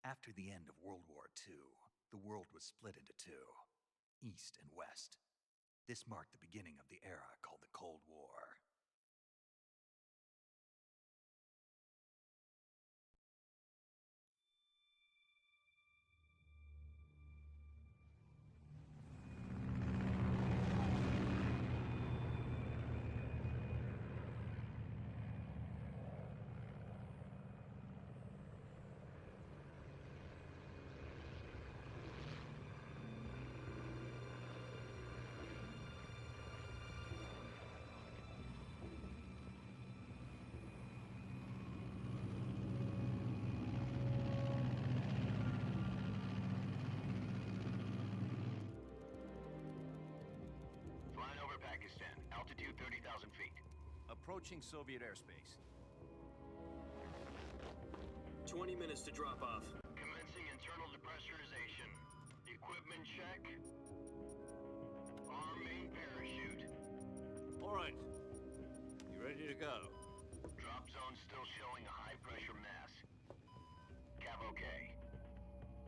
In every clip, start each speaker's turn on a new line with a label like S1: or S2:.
S1: After the end of World War II, the world was split into two, East and West. This marked the beginning of the era called the Cold War.
S2: Flying over Pakistan, altitude 30,000 feet.
S3: Approaching Soviet airspace.
S4: 20 minutes to drop off.
S2: Commencing internal depressurization. Equipment check. Arm main parachute.
S3: All right. You ready to go?
S2: Drop zone still showing a high pressure mass. Cav okay.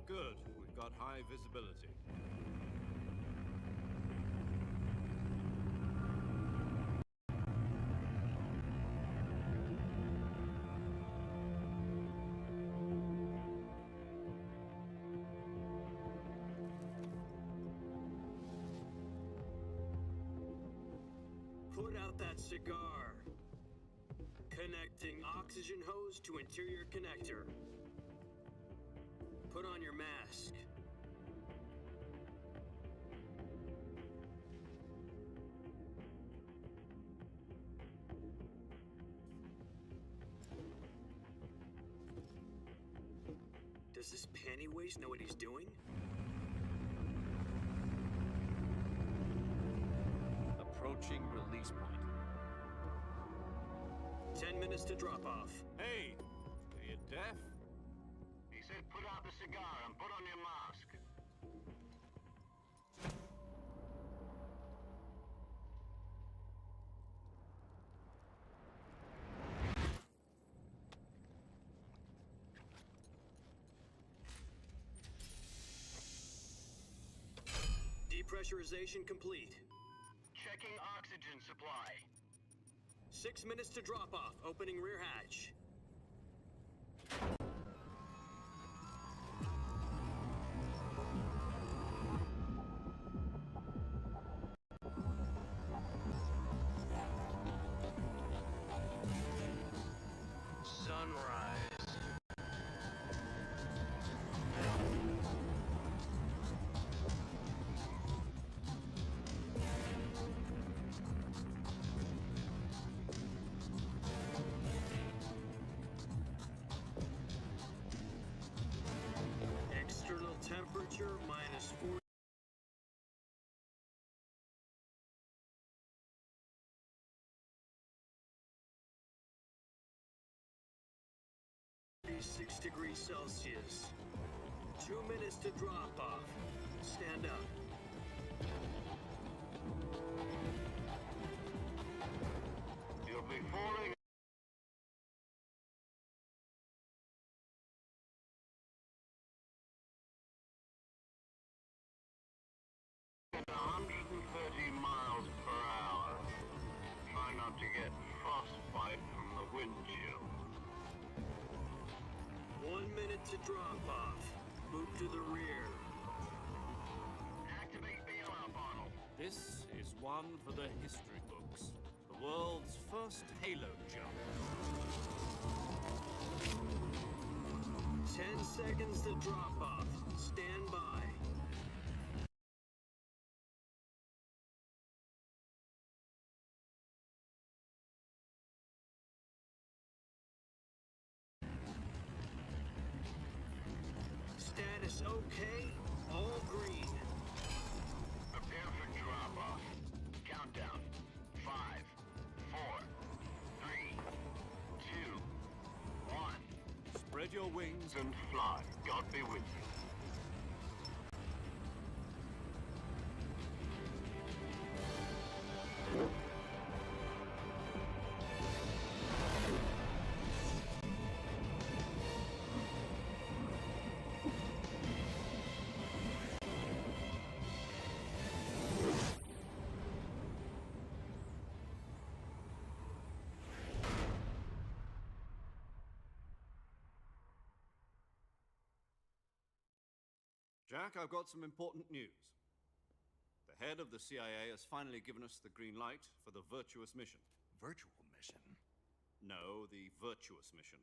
S3: Good. We've got high visibility.
S4: Put out that cigar. Connecting oxygen hose to interior connector. Put on your mask. Does this panty waste know what he's doing?
S3: Approaching release point.
S4: 10 minutes to drop off.
S3: Hey! Are you deaf?
S2: He said put out the cigar and put on your mask.
S4: Depressurization complete.
S2: Checking oxygen supply.
S4: 6 minutes to drop off. Opening rear hatch.
S2: Sunrise.
S4: External temperature minus 46 degrees Celsius. 2 minutes to drop off. Stand up.
S2: You'll be falling 130 miles per hour. Try not to get frostbite from the wind chill.
S4: 1 minute to drop off. Move to the rear.
S2: Activate bailout bottle.
S3: This is one for the history books. The world's first Halo jump.
S4: 10 seconds to drop off. Stand by. Status okay. All green.
S2: Prepare for drop-off. Countdown. 5, 4, 3, 2, 1.
S3: Spread your wings
S2: And fly. God be with you.
S3: Jack, I've got some important news. The head of the CIA has finally given us the green light for the Virtuous mission.
S1: Virtual mission?
S3: No, the Virtuous mission.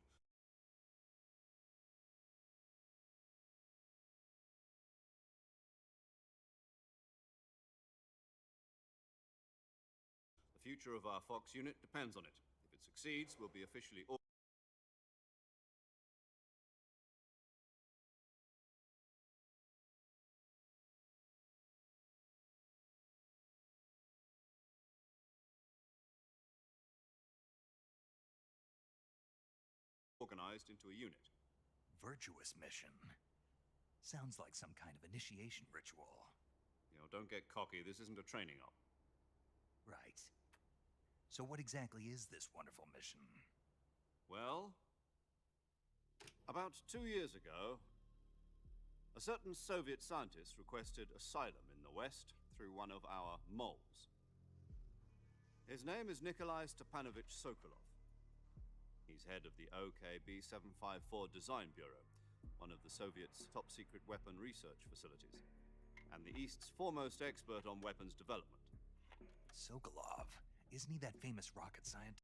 S3: The future of our Fox unit depends on it. If it succeeds, we'll be officially organized into a unit.
S1: Virtuous mission? Sounds like some kind of initiation ritual.
S3: You know, don't get cocky. This isn't a training op.
S1: Right. So what exactly is this wonderful mission?
S3: Well, about 2 years ago, a certain Soviet scientist requested asylum in the West through one of our moles. His name is Nikolai Stepanovich Sokolov. He's head of the OKB 754 Design Bureau, one of the Soviets' top-secret weapon research facilities, and the East's foremost expert on weapons development.
S1: Sokolov? Isn't he that famous rocket scientist?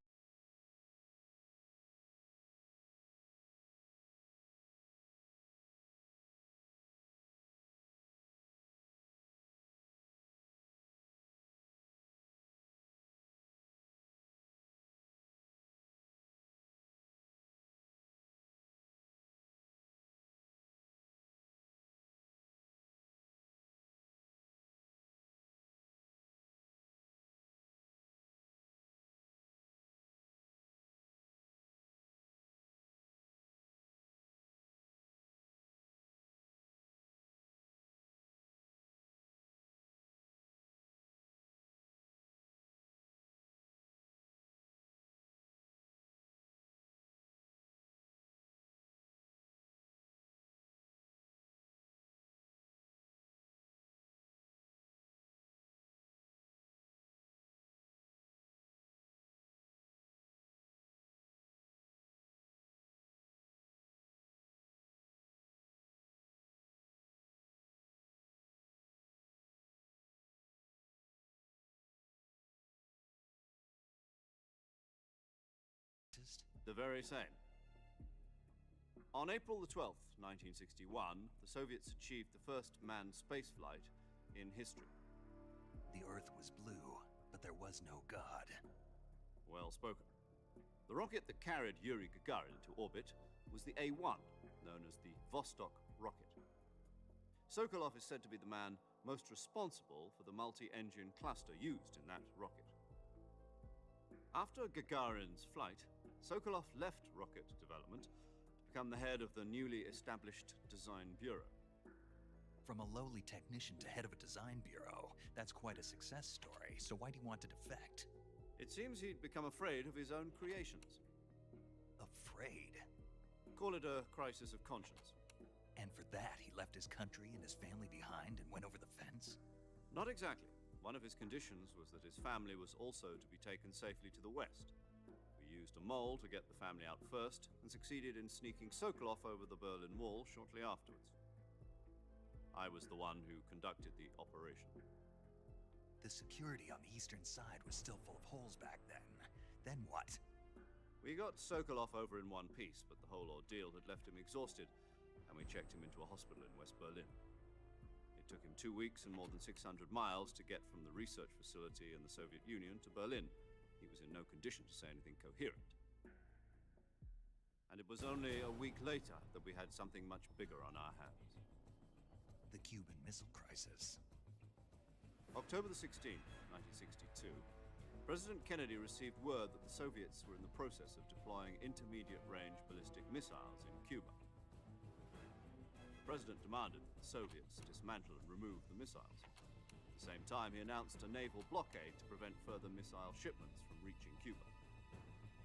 S3: The very same. On April the 12th, 1961, the Soviets achieved the first manned spaceflight in history.
S1: The Earth was blue, but there was no God.
S3: Well spoken. The rocket that carried Yuri Gagarin to orbit was the A-1, known as the Vostok rocket. Sokolov is said to be the man most responsible for the multi-engine cluster used in that rocket. After Gagarin's flight, Sokolov left rocket development to become the head of the newly established Design Bureau.
S1: From a lowly technician to head of a design bureau, that's quite a success story, so why do you want to defect?
S3: It seems he'd become afraid of his own creations.
S1: Afraid?
S3: Call it a crisis of conscience.
S1: And for that, he left his country and his family behind and went over the fence?
S3: Not exactly. One of his conditions was that his family was also to be taken safely to the west. We used a mole to get the family out first, and succeeded in sneaking Sokolov over the Berlin Wall shortly afterwards. I was the one who conducted the operation.
S1: The security on the eastern side was still full of holes back then. Then what?
S3: We got Sokolov over in one piece, but the whole ordeal had left him exhausted, and we checked him into a hospital in West Berlin. It took him 2 weeks and more than 600 miles to get from the research facility in the Soviet Union to Berlin. He was in no condition to say anything coherent. And it was only a week later that we had something much bigger on our hands.
S1: The Cuban Missile Crisis.
S3: October the 16th, 1962, President Kennedy received word that the Soviets were in the process of deploying intermediate-range ballistic missiles in Cuba. The President demanded that the Soviets dismantle and remove the missiles. At the same time, he announced a naval blockade to prevent further missile shipments from reaching Cuba.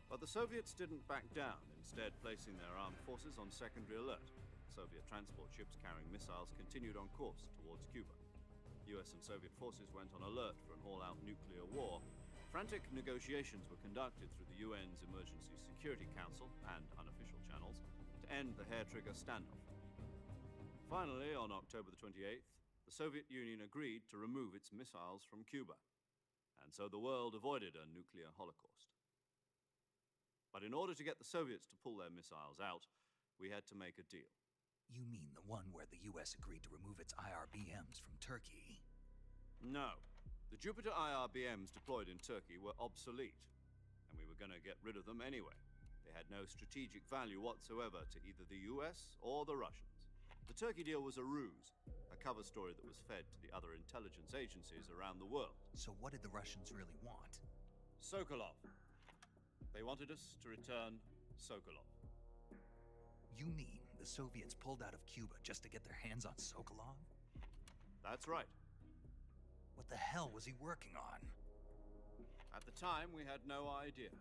S3: But the Soviets didn't back down, instead placing their armed forces on secondary alert. Soviet transport ships carrying missiles continued on course towards Cuba. US and Soviet forces went on alert for an all-out nuclear war. Frantic negotiations were conducted through the UN's Emergency Security Council and unofficial channels to end the hair-trigger standoff. Finally, on October the 28th, the Soviet Union agreed to remove its missiles from Cuba, and so the world avoided a nuclear holocaust. But in order to get the Soviets to pull their missiles out, we had to make a deal.
S1: You mean the one where the US agreed to remove its IRBMs from Turkey?
S3: No. The Jupiter IRBMs deployed in Turkey were obsolete, and we were going to get rid of them anyway. They had no strategic value whatsoever to either the US or the Russians. The Turkey deal was a ruse, a cover story that was fed to the other intelligence agencies around the world.
S1: So what did the Russians really want?
S3: Sokolov. They wanted us to return Sokolov.
S1: You mean the Soviets pulled out of Cuba just to get their hands on Sokolov?
S3: That's right.
S1: What the hell was he working on?
S3: At the time, we had no idea.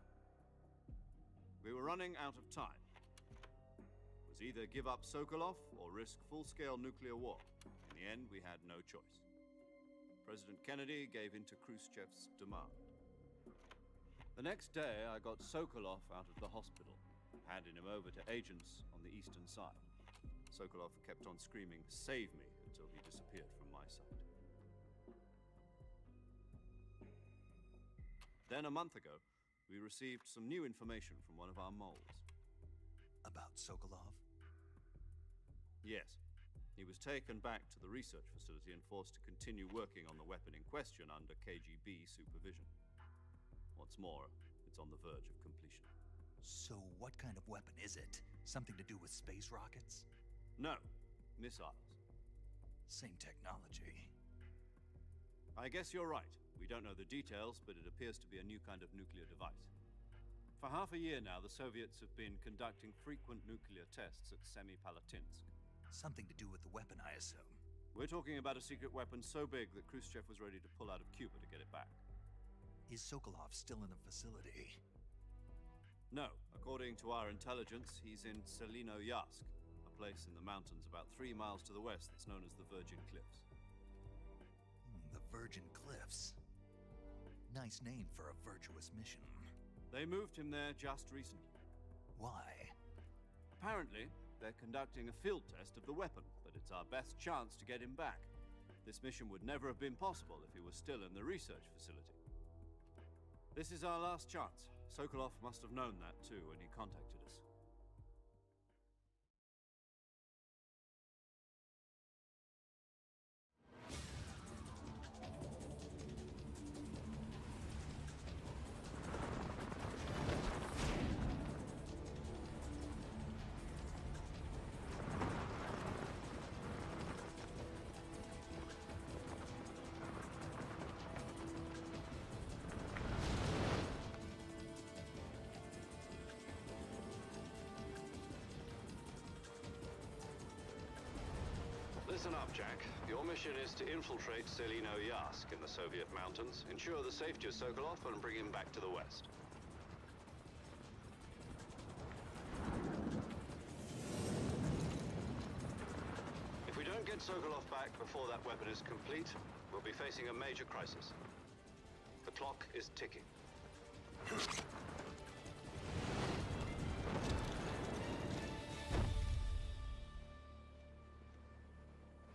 S3: We were running out of time. It was either give up Sokolov or risk full-scale nuclear war. In the end, we had no choice. President Kennedy gave in to Khrushchev's demand. The next day, I got Sokolov out of the hospital, handing him over to agents on the eastern side. Sokolov kept on screaming, "Save me," until he disappeared from my sight. Then, a month ago, we received some new information from one of our moles.
S1: About Sokolov?
S3: Yes. He was taken back to the research facility and forced to continue working on the weapon in question under KGB supervision. What's more, it's on the verge of completion.
S1: So what kind of weapon is it? Something to do with space rockets?
S3: No, missiles.
S1: Same technology.
S3: I guess you're right. We don't know the details, but it appears to be a new kind of nuclear device. For half a year now, the Soviets have been conducting frequent nuclear tests at Semipalatinsk.
S1: Something to do with the weapon, I assume.
S3: We're talking about a secret weapon so big that Khrushchev was ready to pull out of Cuba to get it back.
S1: Is Sokolov still in the facility?
S3: No. According to our intelligence, he's in Selinoyarsk, a place in the mountains about 3 miles to the west that's known as the Virgin Cliffs.
S1: The Virgin Cliffs. Nice name for a virtuous mission.
S3: They moved him there just recently.
S1: Why?
S3: Apparently, they're conducting a field test of the weapon, but it's our best chance to get him back. This mission would never have been possible if he was still in the research facility. This is our last chance. Sokolov must have known that too when he contacted us. Listen up, Jack. Your mission is to infiltrate Selinoyarsk in the Soviet mountains, ensure the safety of Sokolov, and bring him back to the west. If we don't get Sokolov back before that weapon is complete, we'll be facing a major crisis. The clock is ticking.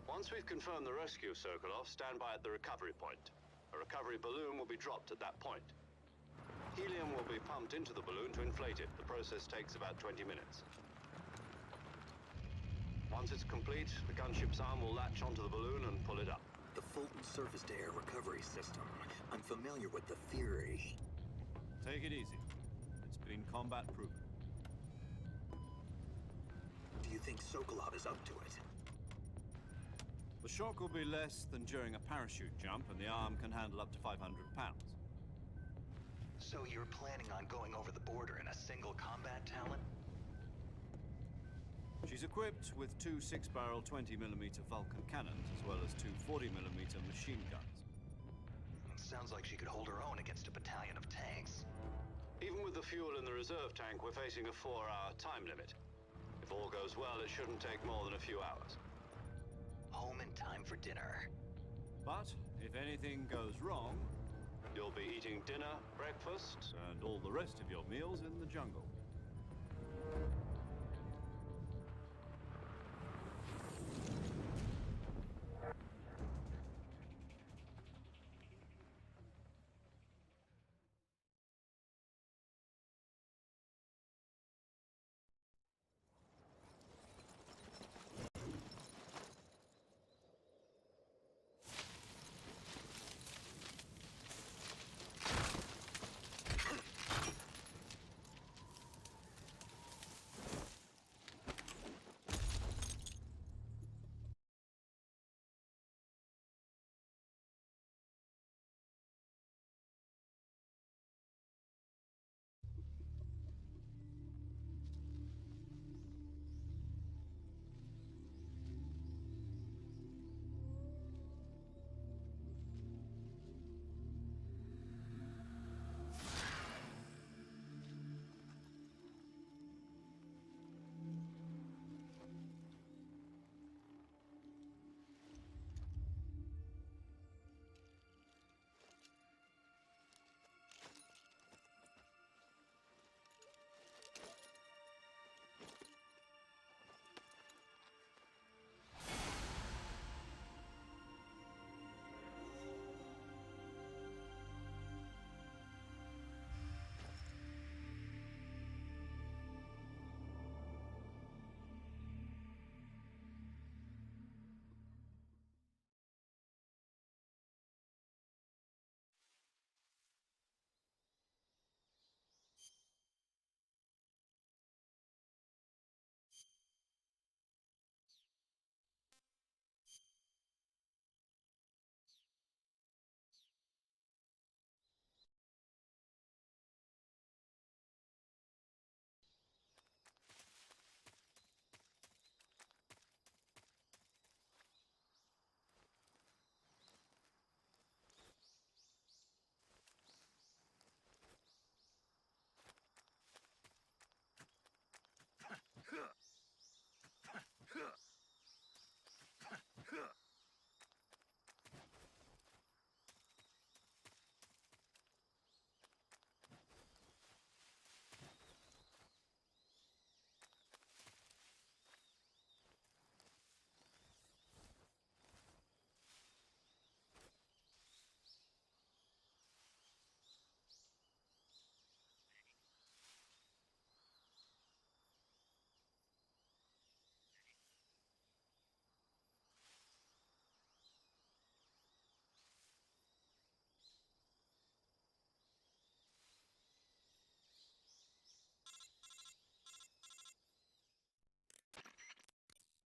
S3: Once we've confirmed the rescue of Sokolov, stand by at the recovery point. A recovery balloon will be dropped at that point. Helium will be pumped into the balloon to inflate it. The process takes about 20 minutes. Once it's complete, the gunship's arm will latch onto the balloon and pull it up.
S4: The Fulton surface-to-air recovery system. I'm familiar with the theory.
S3: Take it easy. It's been combat proven.
S4: Do you think Sokolov is up to it?
S3: The shock will be less than during a parachute jump, and the arm can handle up to 500 pounds.
S1: So you're planning on going over the border in a single combat talon?
S3: She's equipped with 2 6-barrel 20mm Vulcan cannons, as well as 2 40mm machine guns.
S1: Sounds like she could hold her own against a battalion of tanks.
S3: Even with the fuel in the reserve tank, we're facing a 4-hour time limit. If all goes well, it shouldn't take more than a few hours.
S1: Home in time for dinner.
S3: But if anything goes wrong, you'll be eating dinner, breakfast, and all the rest of your meals in the jungle.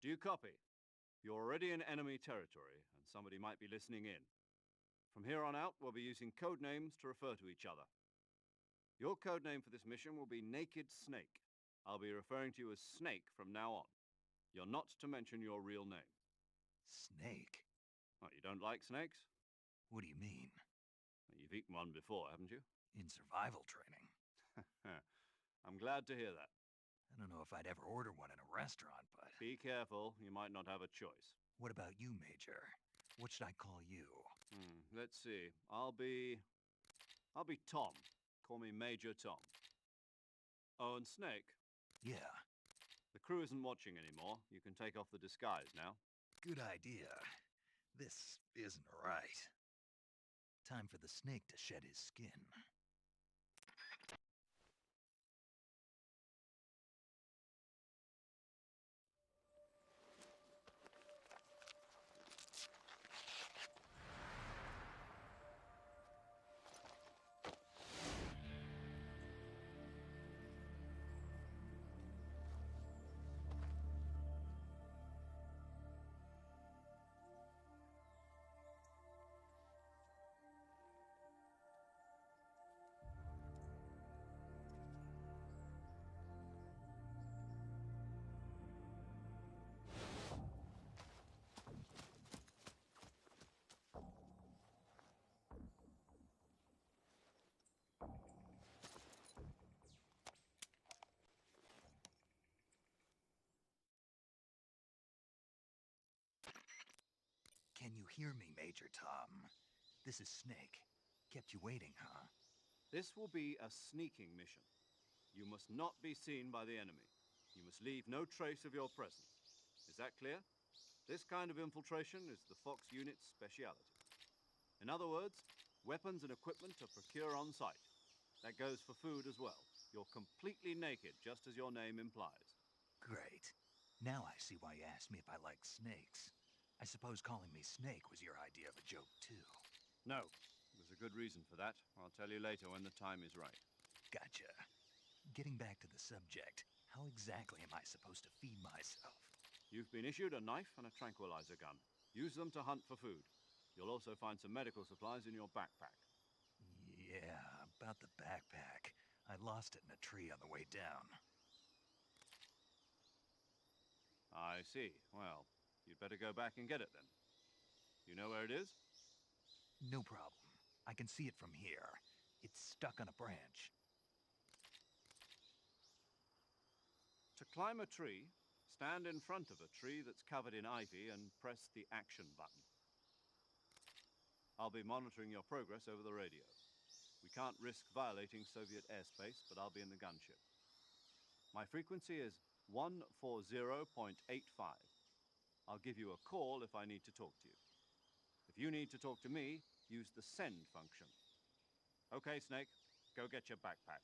S3: Do you copy? You're already in enemy territory, and somebody might be listening in. From here on out, we'll be using code names to refer to each other. Your code name for this mission will be Naked Snake. I'll be referring to you as Snake from now on. You're not to mention your real name.
S1: Snake?
S3: What, you don't like snakes?
S1: What do you mean?
S3: You've eaten one before, haven't you?
S1: In survival training?
S3: I'm glad to hear that.
S1: I don't know if I'd ever order one in a restaurant, but...
S3: Be careful, you might not have a choice.
S1: What about you, Major? What should I call you?
S3: Let's see. I'll be Tom. Call me Major Tom. Oh, and Snake.
S1: Yeah.
S3: The crew isn't watching anymore. You can take off the disguise now.
S1: Good idea. This isn't right. Time for the snake to shed his skin. Can you hear me, Major Tom? This is Snake. Kept you waiting, huh?
S3: This will be a sneaking mission. You must not be seen by the enemy. You must leave no trace of your presence. Is that clear? This kind of infiltration is the Fox unit's speciality. In other words, weapons and equipment are procured on site. That goes for food as well. You're completely naked, just as your name implies.
S1: Great. Now I see why you asked me if I like snakes. I suppose calling me Snake was your idea of a joke, too.
S3: No, there's a good reason for that. I'll tell you later when the time is right.
S1: Gotcha. Getting back to the subject, how exactly am I supposed to feed myself?
S3: You've been issued a knife and a tranquilizer gun. Use them to hunt for food. You'll also find some medical supplies in your backpack.
S1: Yeah, about the backpack. I lost it in a tree on the way down.
S3: I see. Well, you'd better go back and get it then. You know where it is?
S1: No problem. I can see it from here. It's stuck on a branch.
S3: To climb a tree, stand in front of a tree that's covered in ivy and press the action button. I'll be monitoring your progress over the radio. We can't risk violating Soviet airspace, but I'll be in the gunship. My frequency is 140.85. I'll give you a call if I need to talk to you. If you need to talk to me, use the send function. Okay, Snake, go get your backpack.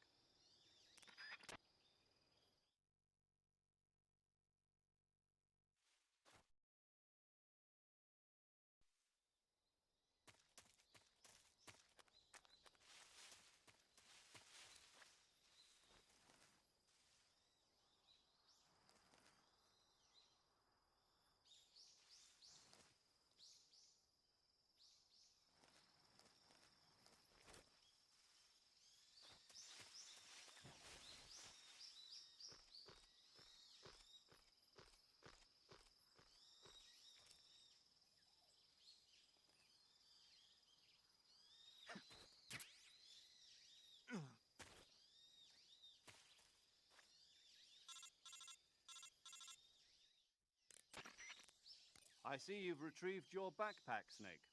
S3: I see you've retrieved your backpack, Snake.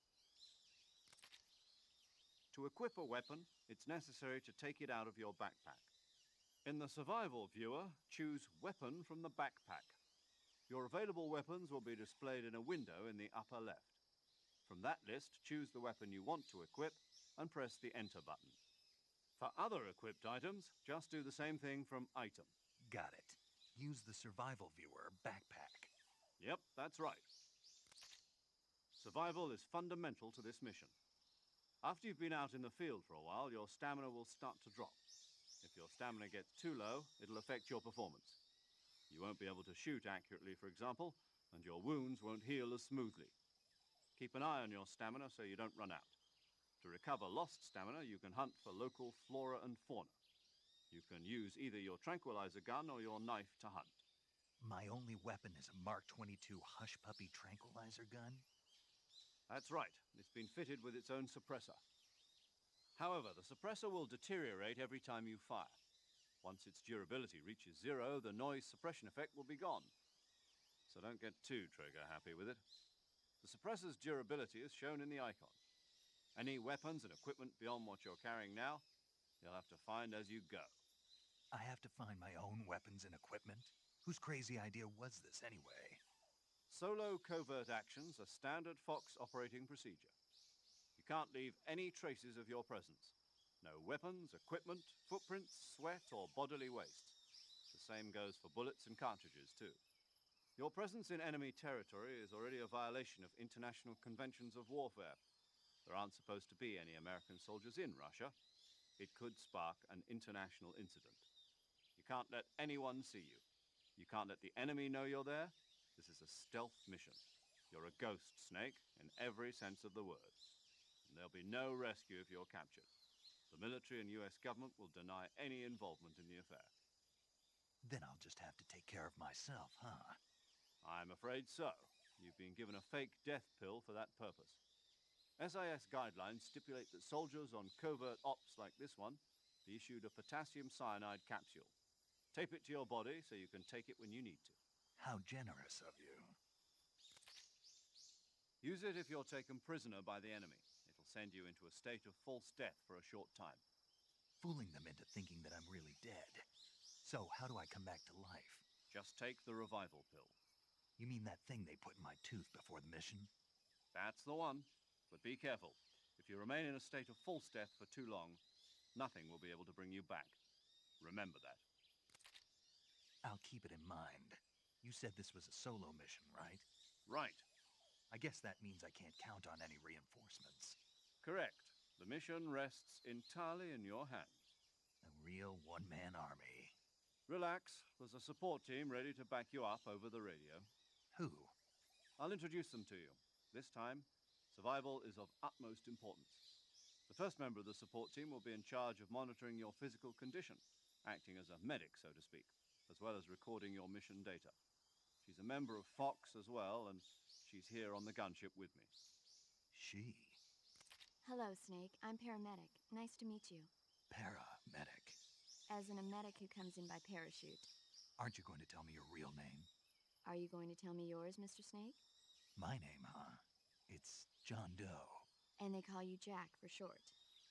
S3: To equip a weapon, it's necessary to take it out of your backpack. In the survival viewer, choose Weapon from the backpack. Your available weapons will be displayed in a window in the upper left. From that list, choose the weapon you want to equip and press the Enter button. For other equipped items, just do the same thing from Item.
S1: Got it. Use the survival viewer backpack.
S3: Yep, that's right. Survival is fundamental to this mission. After you've been out in the field for a while, your stamina will start to drop. If your stamina gets too low, it'll affect your performance. You won't be able to shoot accurately, for example, and your wounds won't heal as smoothly. Keep an eye on your stamina so you don't run out. To recover lost stamina, you can hunt for local flora and fauna. You can use either your tranquilizer gun or your knife to hunt.
S1: My only weapon is a Mark 22 Hush Puppy tranquilizer gun?
S3: That's right. It's been fitted with its own suppressor. However, the suppressor will deteriorate every time you fire. Once its durability reaches 0, the noise suppression effect will be gone. So don't get too trigger-happy with it. The suppressor's durability is shown in the icon. Any weapons and equipment beyond what you're carrying now, you'll have to find as you go.
S1: I have to find my own weapons and equipment? Whose crazy idea was this anyway?
S3: Solo covert actions are standard Fox operating procedure. You can't leave any traces of your presence. No weapons, equipment, footprints, sweat, or bodily waste. The same goes for bullets and cartridges, too. Your presence in enemy territory is already a violation of international conventions of warfare. There aren't supposed to be any American soldiers in Russia. It could spark an international incident. You can't let anyone see you. You can't let the enemy know you're there. This is a stealth mission. You're a ghost, Snake, in every sense of the word. And there'll be no rescue if you're captured. The military and US government will deny any involvement in the affair.
S1: Then I'll just have to take care of myself, huh?
S3: I'm afraid so. You've been given a fake death pill for that purpose. SIS guidelines stipulate that soldiers on covert ops like this one be issued a potassium cyanide capsule. Tape it to your body so you can take it when you need to.
S1: How generous of you.
S3: Use it if you're taken prisoner by the enemy. It'll send you into a state of false death for a short time.
S1: Fooling them into thinking that I'm really dead. So, how do I come back to life?
S3: Just take the revival pill.
S1: You mean that thing they put in my tooth before the mission?
S3: That's the one. But be careful. If you remain in a state of false death for too long, nothing will be able to bring you back. Remember that.
S1: I'll keep it in mind. You said this was a solo mission, right?
S3: Right.
S1: I guess that means I can't count on any reinforcements.
S3: Correct. The mission rests entirely in your hands.
S1: A real one-man army.
S3: Relax. There's a support team ready to back you up over the radio.
S1: Who?
S3: I'll introduce them to you. This time, survival is of utmost importance. The first member of the support team will be in charge of monitoring your physical condition, acting as a medic, so to speak, as well as recording your mission data. She's a member of Fox as well, and she's here on the gunship with me.
S1: She?
S5: Hello, Snake. I'm paramedic. Nice to meet you.
S1: Paramedic.
S5: As in a medic who comes in by parachute.
S1: Aren't you going to tell me your real name?
S5: Are you going to tell me yours, Mr. Snake?
S1: My name, huh? It's John Doe.
S5: And they call you Jack for short.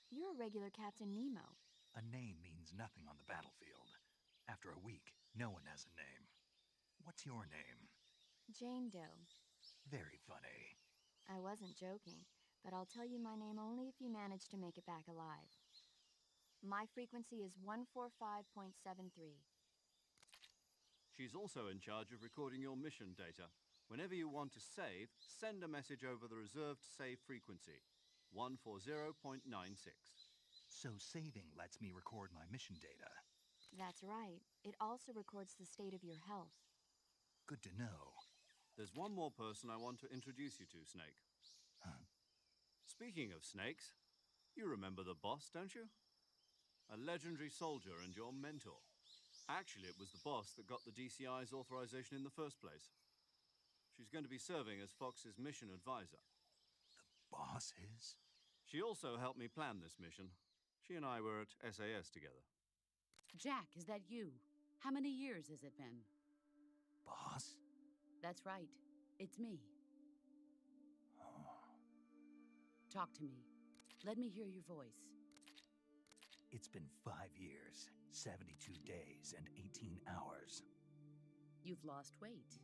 S5: You're a regular Captain Nemo.
S1: A name means nothing on the battlefield. After a week, no one has a name. What's your name?
S5: Jane Doe.
S1: Very funny.
S5: I wasn't joking, but I'll tell you my name only if you manage to make it back alive. My frequency is 145.73.
S3: She's also in charge of recording your mission data. Whenever you want to save, send a message over the reserved save frequency, 140.96.
S1: So saving lets me record my mission data.
S5: That's right. It also records the state of your health.
S1: Good to know.
S3: There's one more person I want to introduce you to, Snake.
S1: Huh?
S3: Speaking of snakes, you remember the boss, don't you? A legendary soldier and your mentor. Actually, it was the boss that got the DCI's authorization in the first place. She's going to be serving as Fox's mission advisor.
S1: The boss is?
S3: She also helped me plan this mission. She and I were at SAS together.
S6: Jack, is that you? How many years has it been?
S1: Boss?
S6: That's right. It's me.
S1: Oh.
S6: Talk to me. Let me hear your voice.
S1: It's been 5 years, 72 days, and 18 hours.
S6: You've lost weight.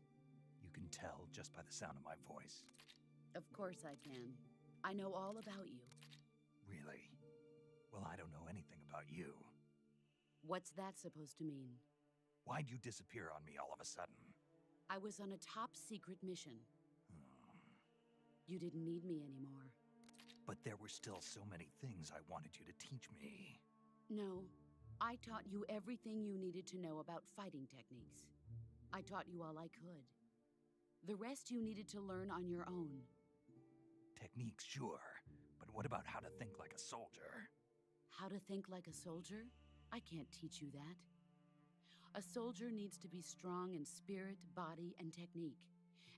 S1: You can tell just by the sound of my voice.
S6: Of course I can. I know all about you.
S1: Really? Well, I don't know anything about you.
S6: What's that supposed to mean?
S1: Why'd you disappear on me all of a sudden?
S6: I was on a top secret mission.
S1: Hmm.
S6: You didn't need me anymore.
S1: But there were still so many things I wanted you to teach me.
S6: No, I taught you everything you needed to know about fighting techniques. I taught you all I could. The rest you needed to learn on your own.
S1: Techniques, sure. But what about how to think like a soldier?
S6: How to think like a soldier? I can't teach you that. A soldier needs to be strong in spirit, body, and technique.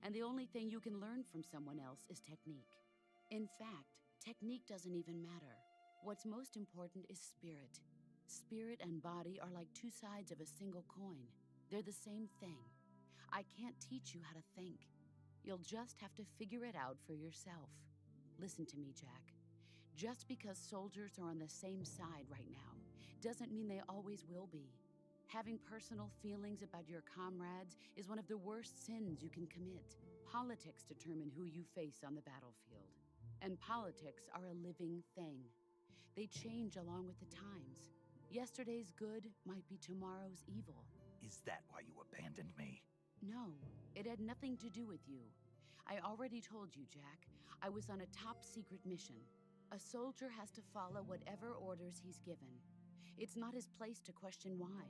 S6: And the only thing you can learn from someone else is technique. In fact, technique doesn't even matter. What's most important is spirit. Spirit and body are like two sides of a single coin. They're the same thing. I can't teach you how to think. You'll just have to figure it out for yourself. Listen to me, Jack. Just because soldiers are on the same side right now doesn't mean they always will be. Having personal feelings about your comrades is one of the worst sins you can commit. Politics determine who you face on the battlefield. And politics are a living thing. They change along with the times. Yesterday's good might be tomorrow's evil.
S1: Is that why you abandoned me?
S6: No, it had nothing to do with you. I already told you, Jack. I was on a top-secret mission. A soldier has to follow whatever orders he's given. It's not his place to question why.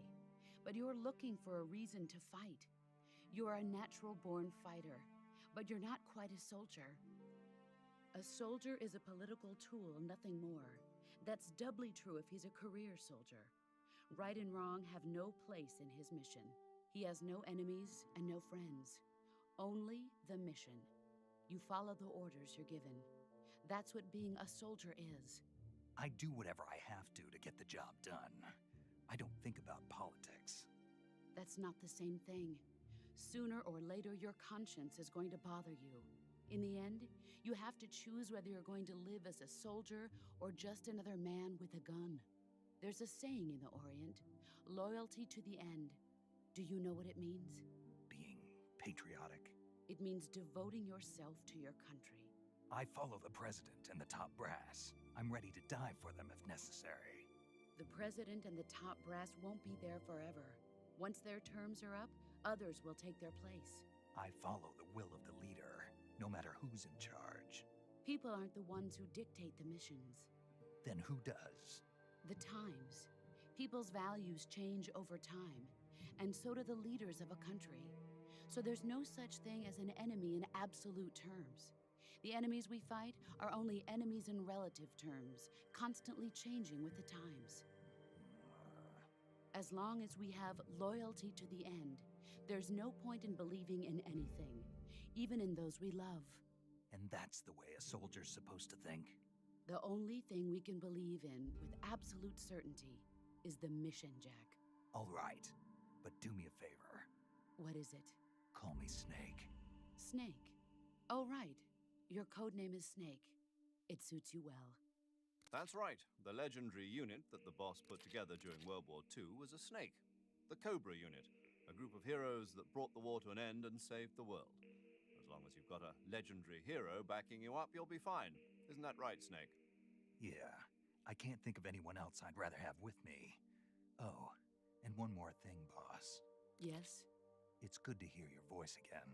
S6: But you're looking for a reason to fight. You are a natural-born fighter, but you're not quite a soldier. A soldier is a political tool, nothing more. That's doubly true if he's a career soldier. Right and wrong have no place in his mission. He has no enemies and no friends. Only the mission. You follow the orders you're given. That's what being a soldier is.
S1: I do whatever I have to get the job done. I don't think about politics.
S6: That's not the same thing. Sooner or later, your conscience is going to bother you. In the end, you have to choose whether you're going to live as a soldier or just another man with a gun. There's a saying in the Orient, loyalty to the end. Do you know what it means?
S1: Being patriotic.
S6: It means devoting yourself to your country.
S1: I follow the president and the top brass. I'm ready to die for them if necessary.
S6: The president and the top brass won't be there forever. Once their terms are up, others will take their place.
S1: I follow the will of the leader, no matter who's in charge.
S6: People aren't the ones who dictate the missions.
S1: Then who does?
S6: The times. People's values change over time, and so do the leaders of a country. So there's no such thing as an enemy in absolute terms. The enemies we fight are only enemies in relative terms, constantly changing with the times. As long as we have loyalty to the end, there's no point in believing in anything, even in those we love.
S1: And that's the way a soldier's supposed to think?
S6: The only thing we can believe in with absolute certainty is the mission, Jack.
S1: All right, but do me a favor.
S6: What is it?
S1: Call me Snake.
S6: Snake. Oh, right. Your code name is Snake. It suits you well.
S3: That's right. The legendary unit that the boss put together during World War II was a snake. The Cobra unit, a group of heroes that brought the war to an end and saved the world. As long as you've got a legendary hero backing you up, you'll be fine. Isn't that right, Snake?
S1: Yeah, I can't think of anyone else I'd rather have with me. Oh, and one more thing, boss.
S6: Yes?
S1: It's good to hear your voice again.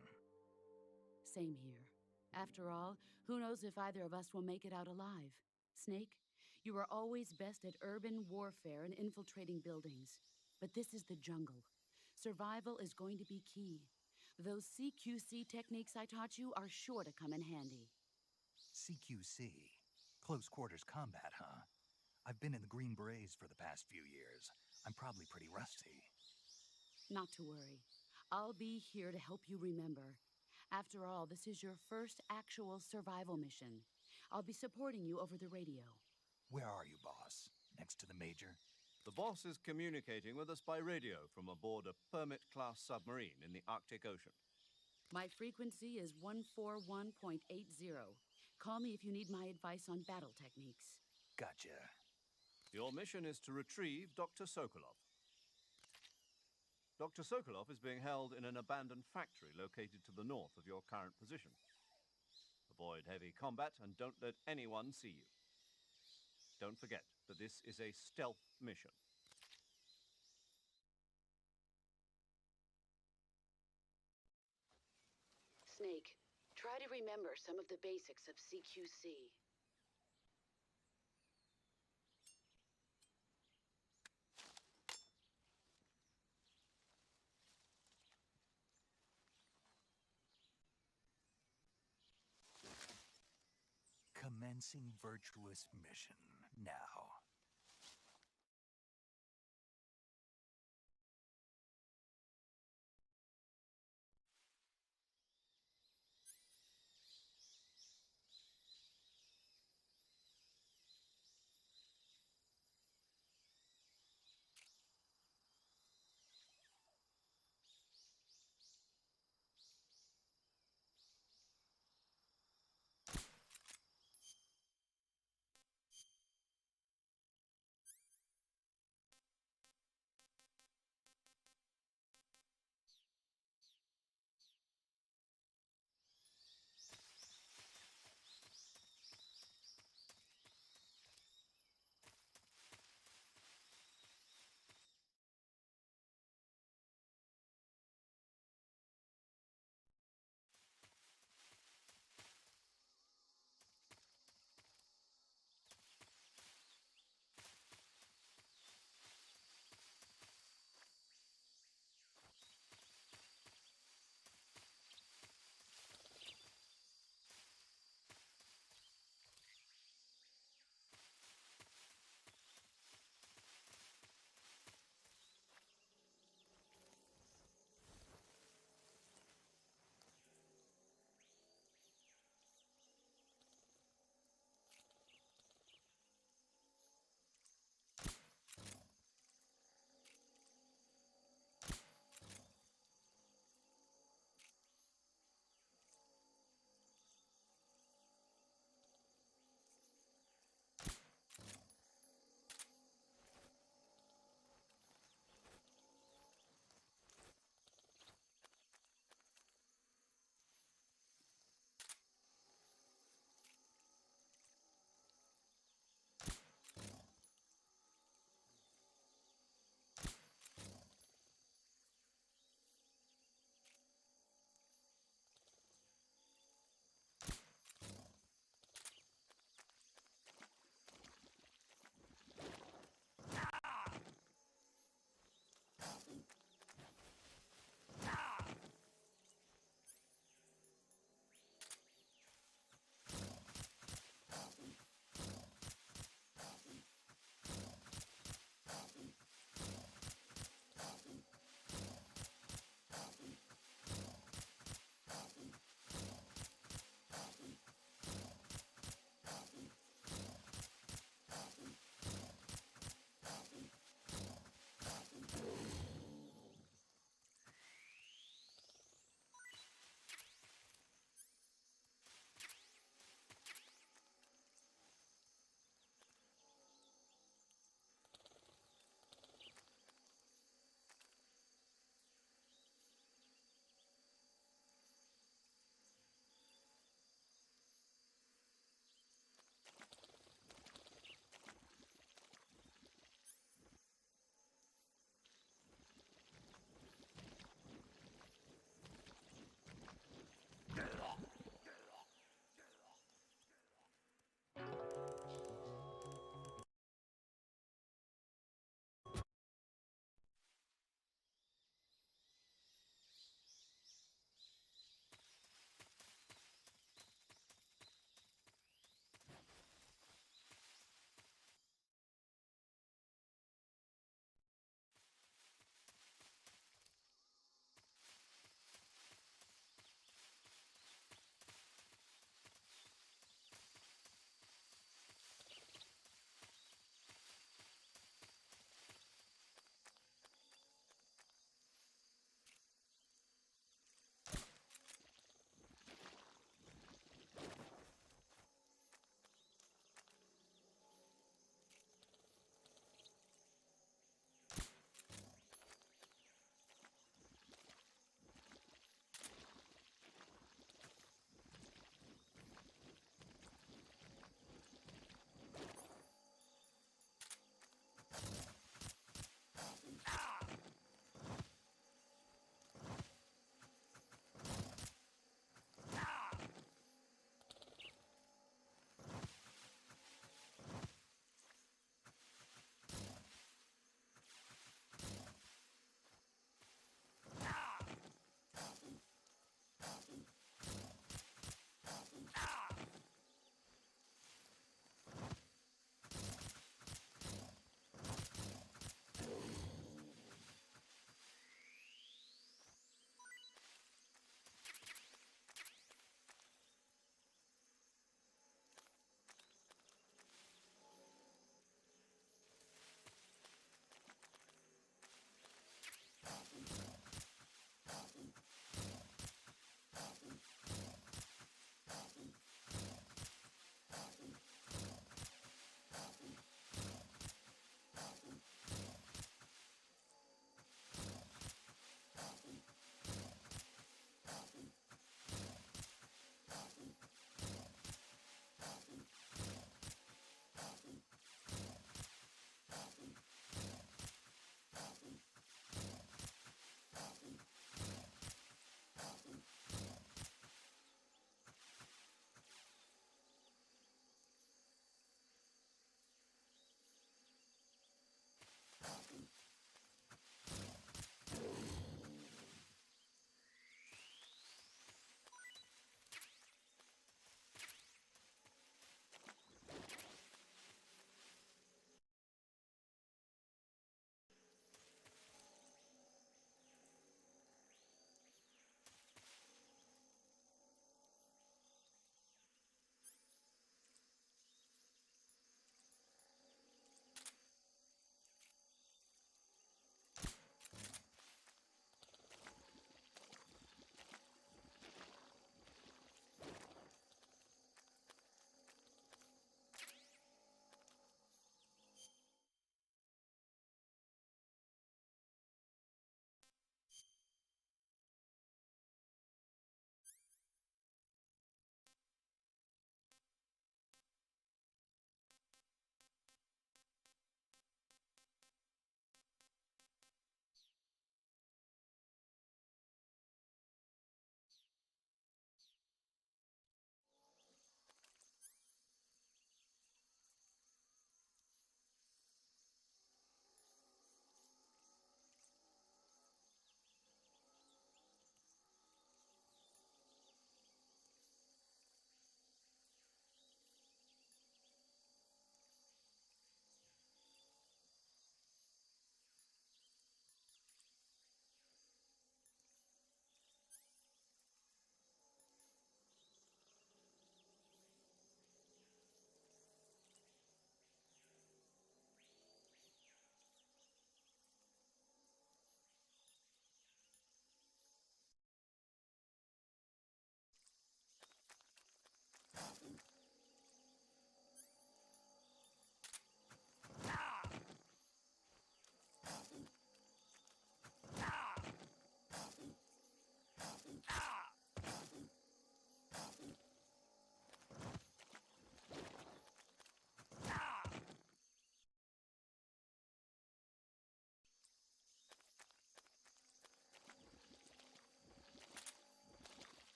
S6: Same here. After all, who knows if either of us will make it out alive? Snake, you are always best at urban warfare and infiltrating buildings. But this is the jungle. Survival is going to be key. Those CQC techniques I taught you are sure to come in handy.
S1: CQC? Close quarters combat, huh? I've been in the Green Berets for the past few years. I'm probably pretty rusty.
S6: Not to worry. I'll be here to help you remember. After all, this is your first actual survival mission. I'll be supporting you over the radio.
S1: Where are you, boss? Next to the Major?
S3: The boss is communicating with us by radio from aboard a Permit-class submarine in the Arctic Ocean.
S6: My frequency is 141.80. Call me if you need my advice on battle techniques.
S1: Gotcha.
S3: Your mission is to retrieve Dr. Sokolov. Dr. Sokolov is being held in an abandoned factory located to the north of your current position. Avoid heavy combat and don't let anyone see you. Don't forget that this is a stealth mission.
S6: Snake, try to remember some of the basics of CQC.
S1: commencing virtuous mission now.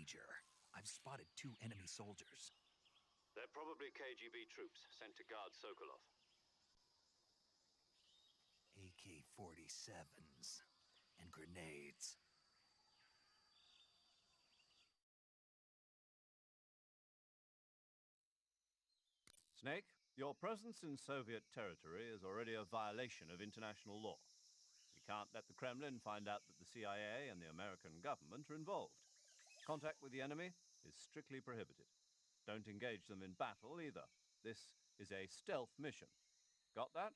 S1: Major, I've spotted 2 enemy soldiers.
S3: They're probably KGB troops sent to guard Sokolov.
S1: AK-47s and grenades.
S3: Snake, your presence in Soviet territory is already a violation of international law. We can't let the Kremlin find out that the CIA and the American government are involved. Contact with the enemy is strictly prohibited. Don't engage them in battle either. This is a stealth mission. Got that?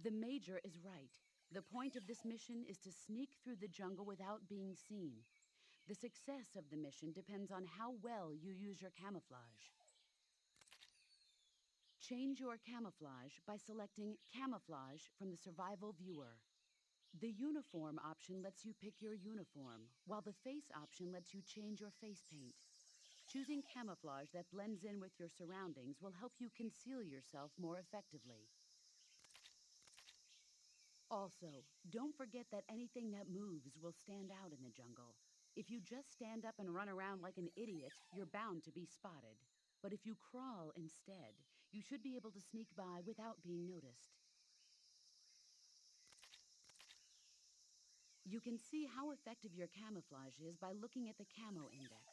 S6: The Major is right. The point of this mission is to sneak through the jungle without being seen. The success of the mission depends on how well you use your camouflage. Change your camouflage by selecting Camouflage from the Survival Viewer. The Uniform option lets you pick your uniform, while the Face option lets you change your face paint. Choosing camouflage that blends in with your surroundings will help you conceal yourself more effectively. Also, don't forget that anything that moves will stand out in the jungle. If you just stand up and run around like an idiot, you're bound to be spotted. But if you crawl instead, you should be able to sneak by without being noticed. You can see how effective your camouflage is by looking at the Camo Index.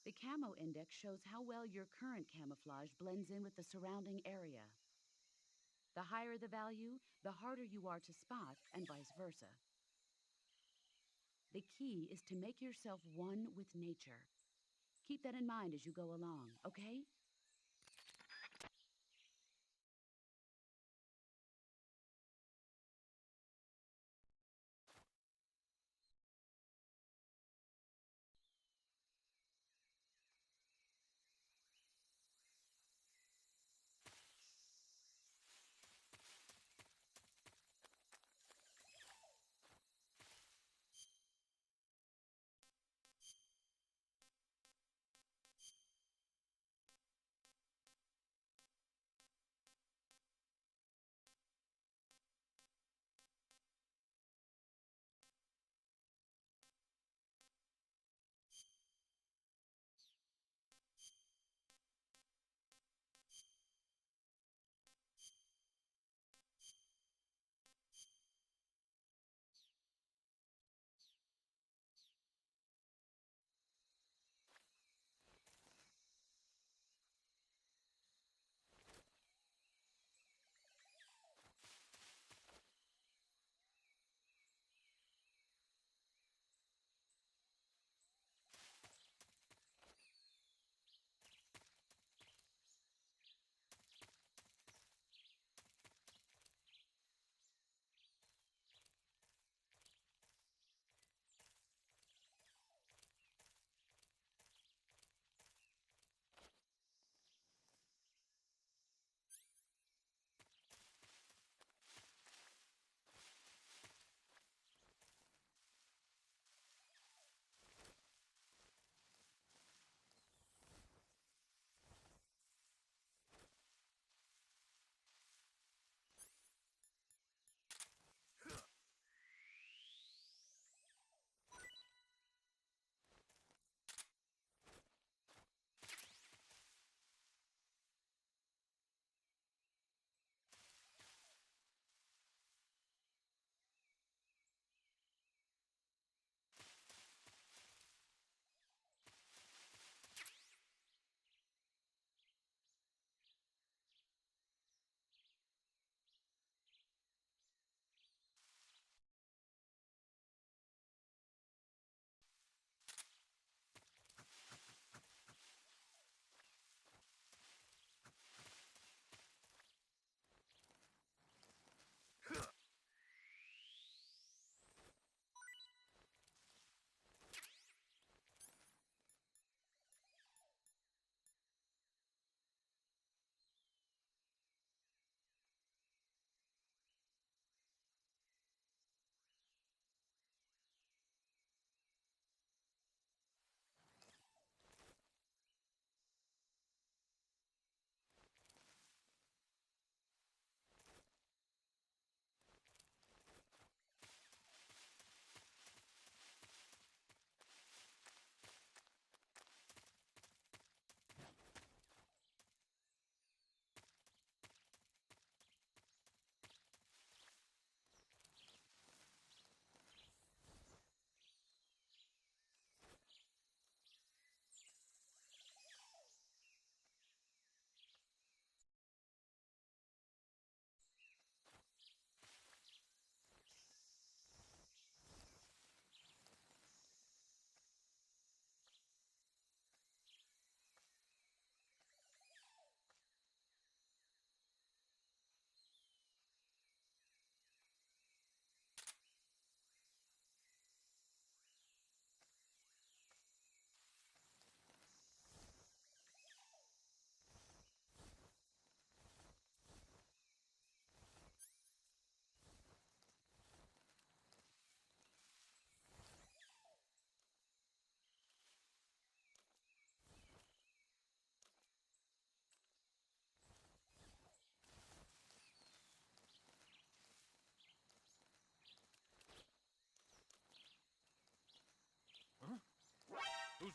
S6: The Camo Index shows how well your current camouflage blends in with the surrounding area. The higher the value, the harder you are to spot, and vice versa. The key is to make yourself one with nature. Keep that in mind as you go along, okay?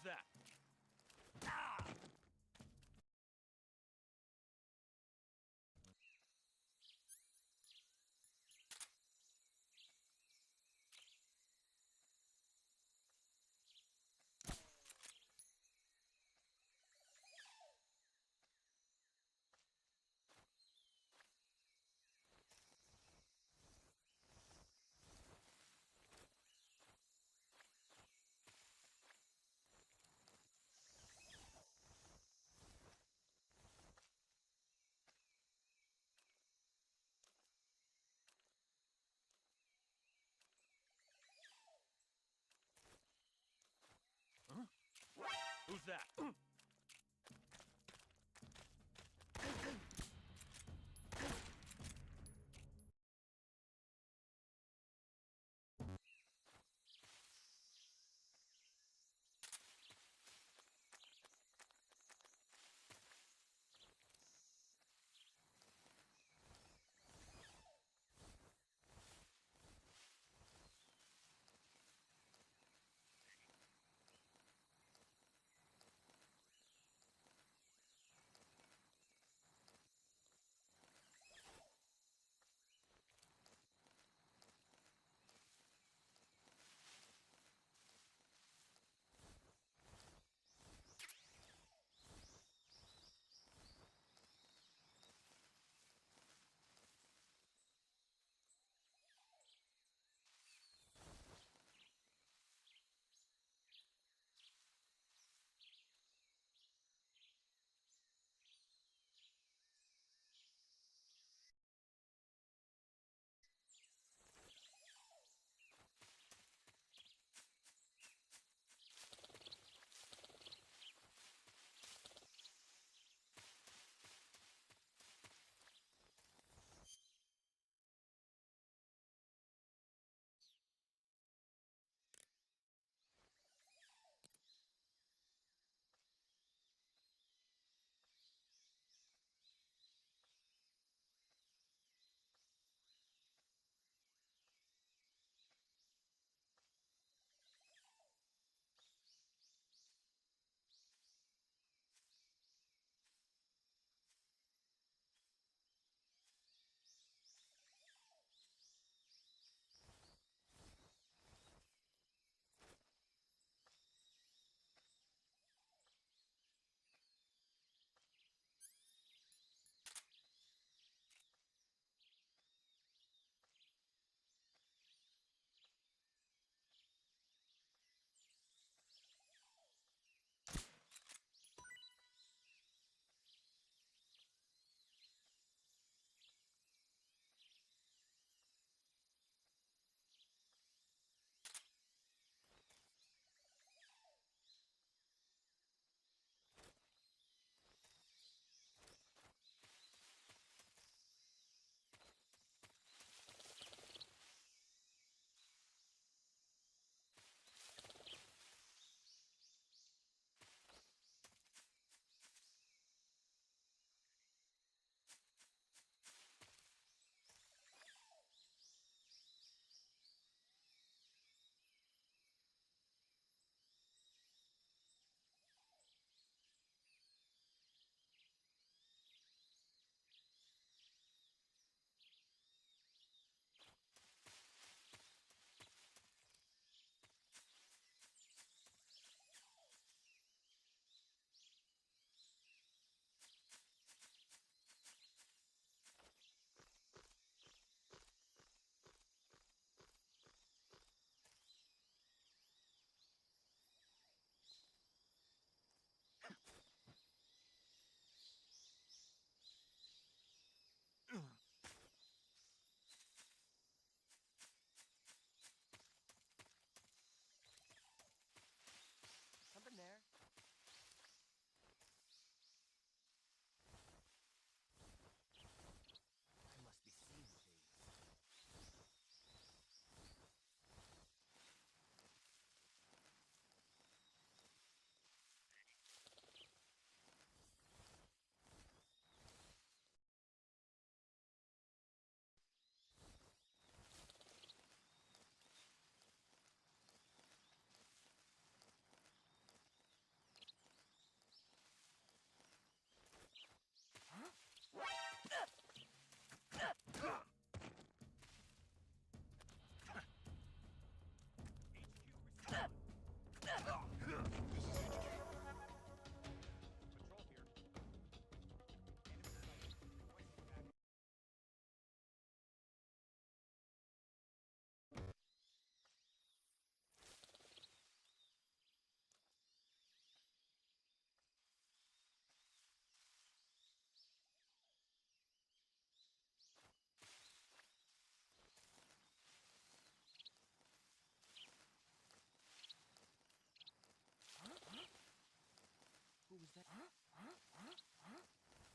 S7: that?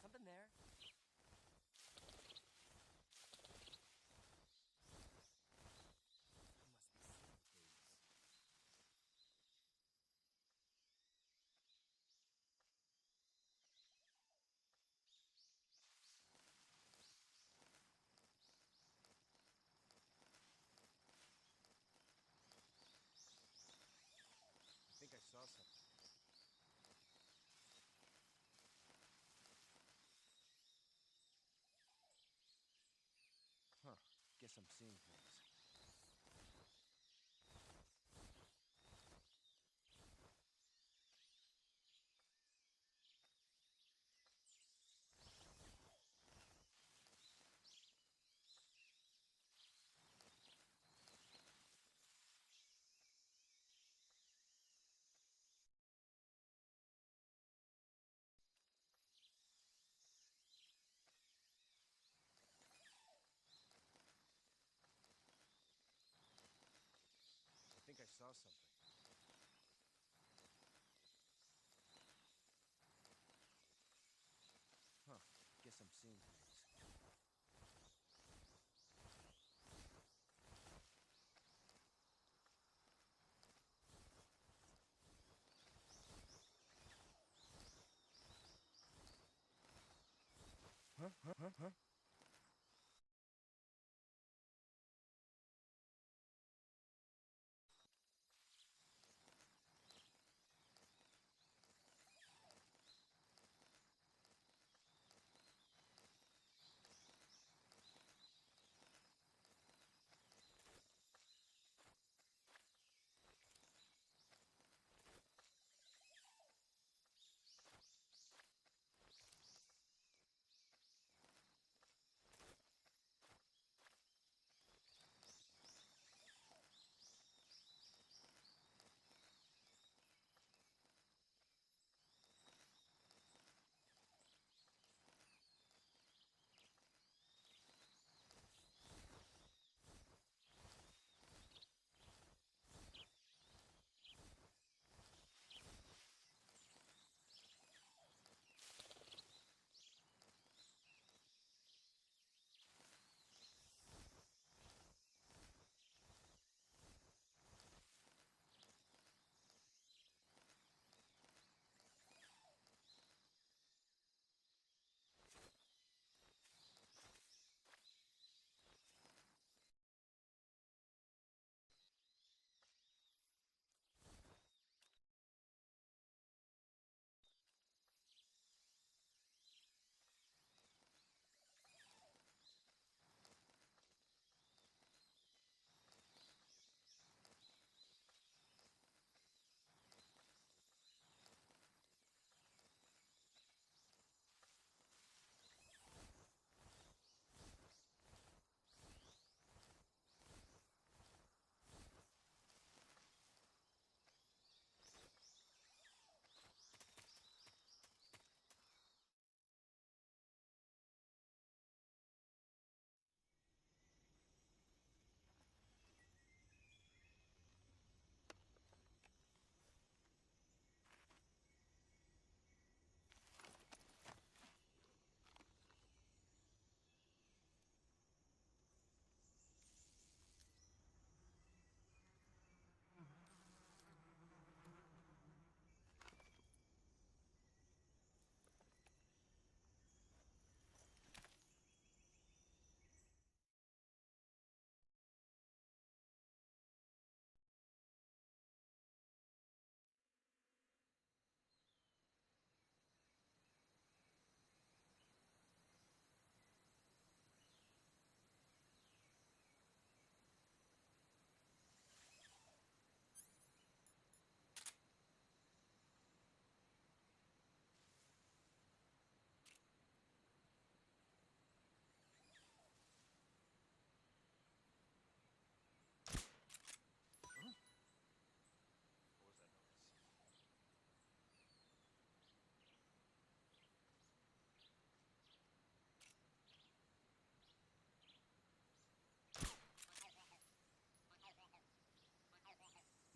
S7: Something there?
S8: I think I saw something. Huh. Guess I'm seeing things. I think I saw something. Huh. Guess I'm seeing things. Huh?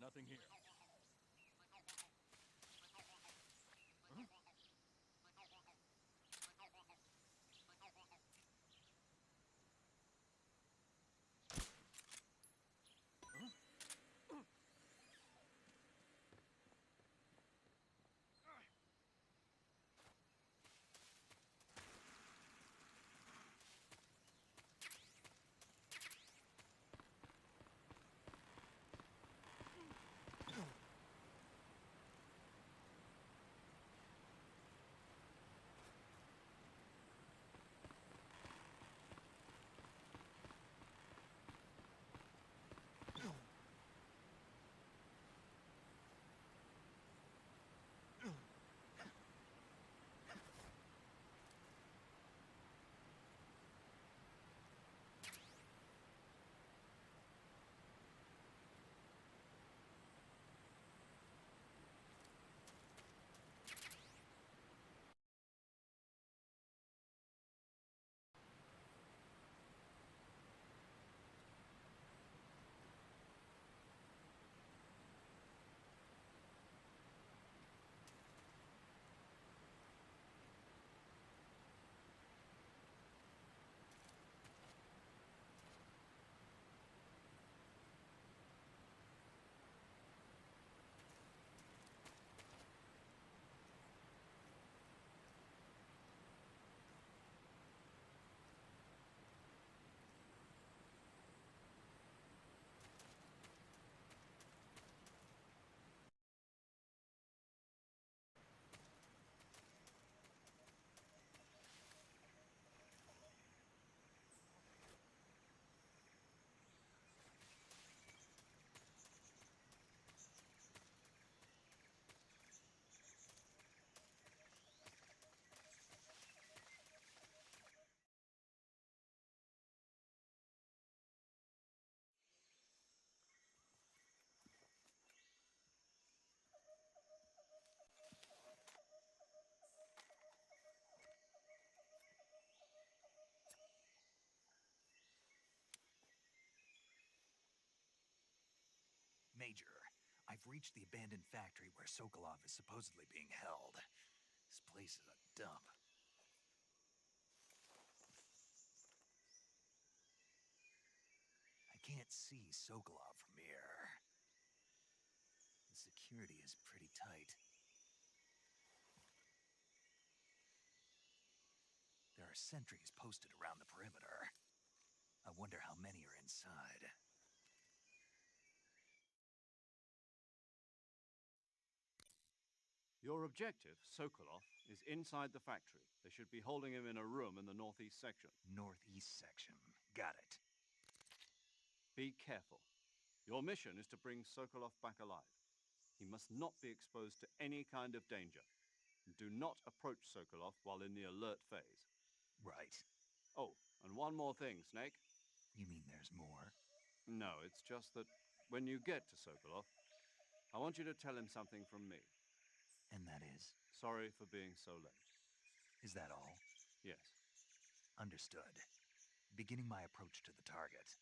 S9: Nothing here.
S1: Major, I've reached the abandoned factory where Sokolov is supposedly being held. This place is a dump. I can't see Sokolov from here. The security is pretty tight. There are sentries posted around the perimeter. I wonder how many are inside.
S3: Your objective, Sokolov, is inside the factory. They should be holding him in a room in the northeast section.
S1: Northeast section. Got it.
S3: Be careful. Your mission is to bring Sokolov back alive. He must not be exposed to any kind of danger. Do not approach Sokolov while in the alert phase.
S1: Right.
S3: Oh, and one more thing, Snake.
S1: You mean there's more?
S3: No, it's just that when you get to Sokolov, I want you to tell him something from me.
S1: And that is?
S3: Sorry for being so late.
S1: Is that all?
S3: Yes.
S1: Understood. Beginning my approach to the target.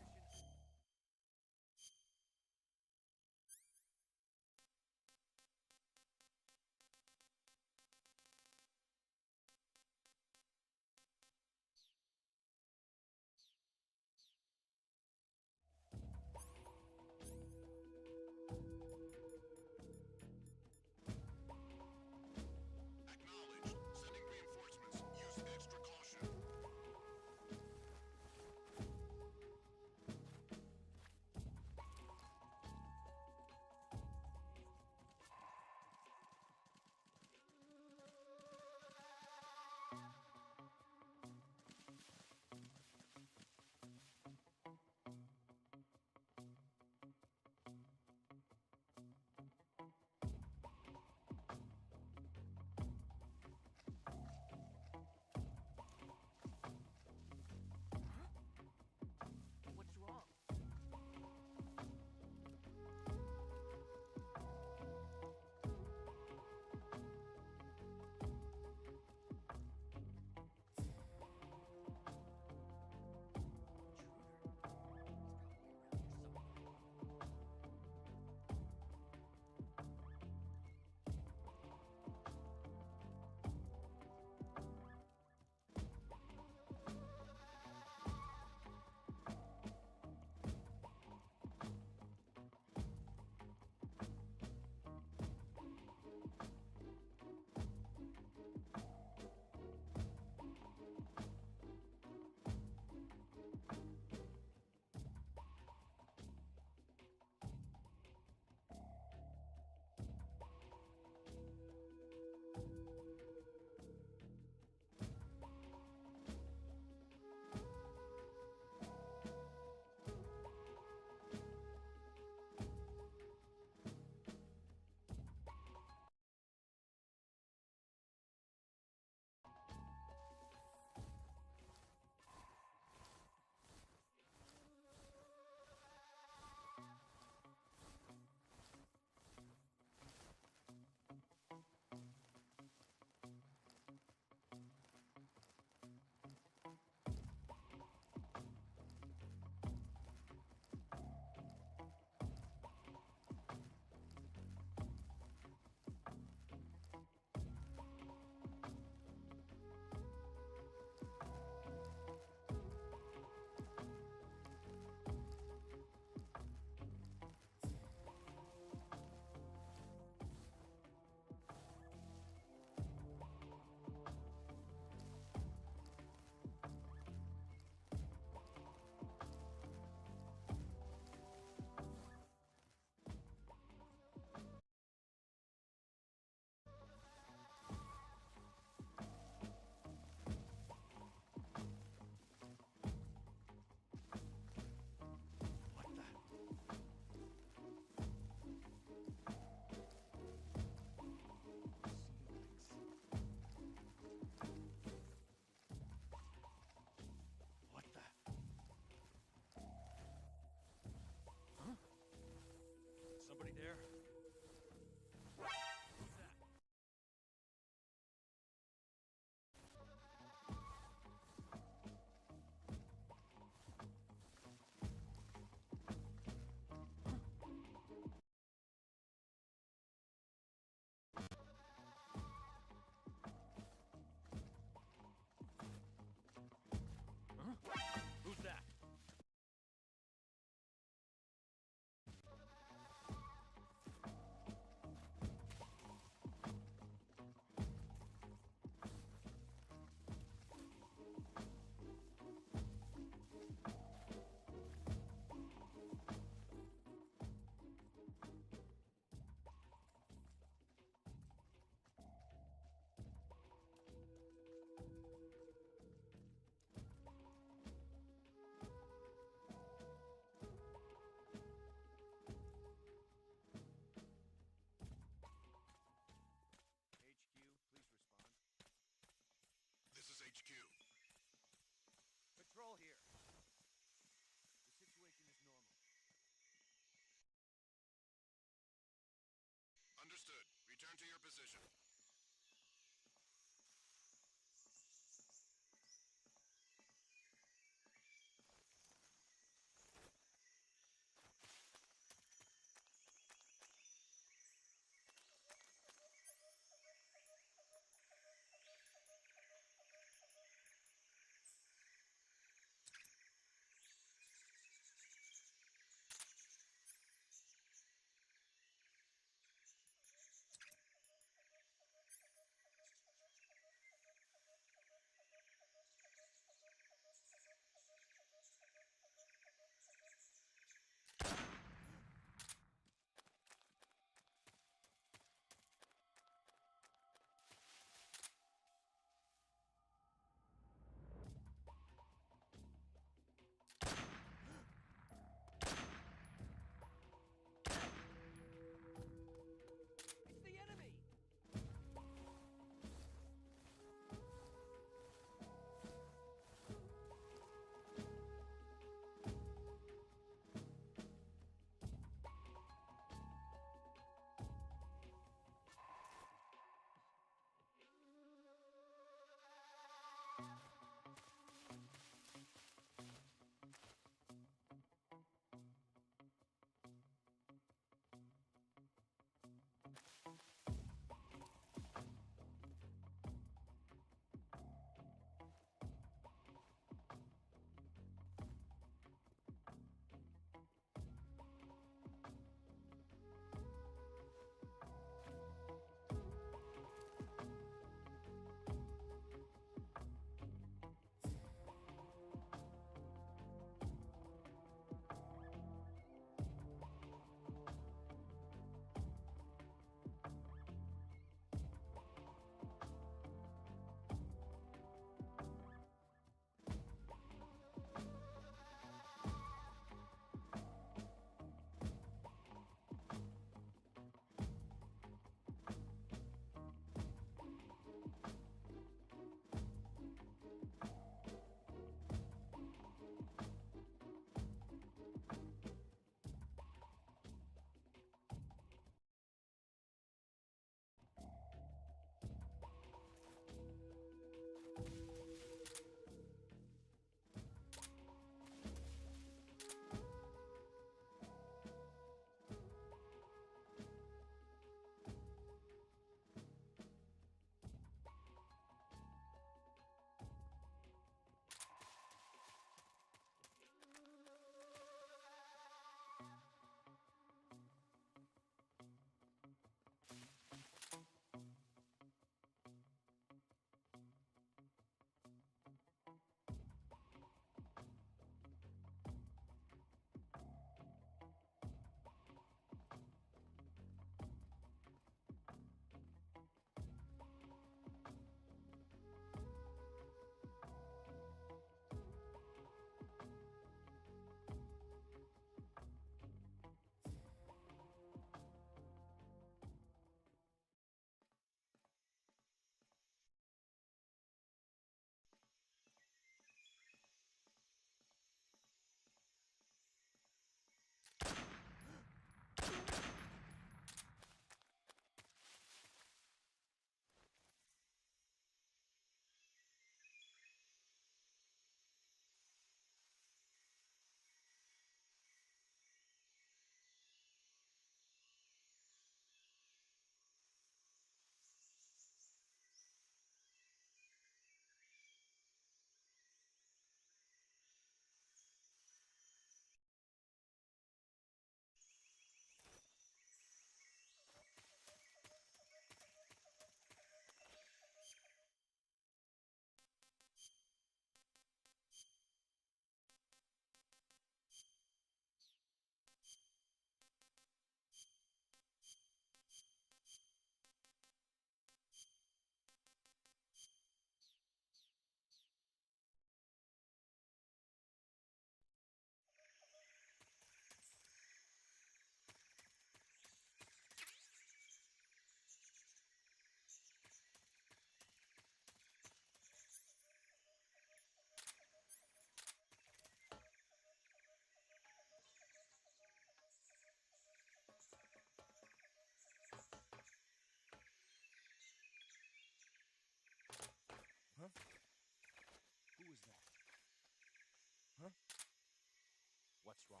S8: What's wrong?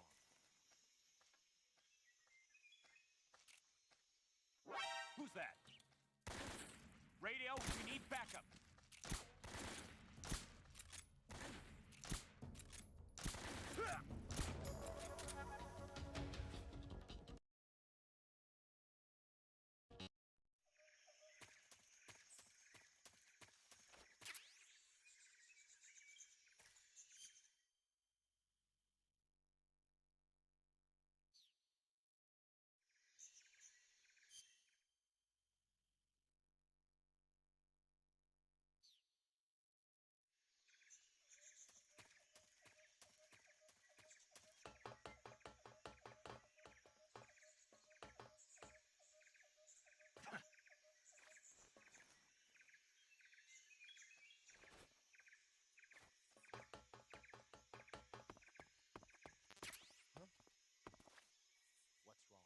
S9: Who's that? Radio, we need backup.
S8: What's wrong?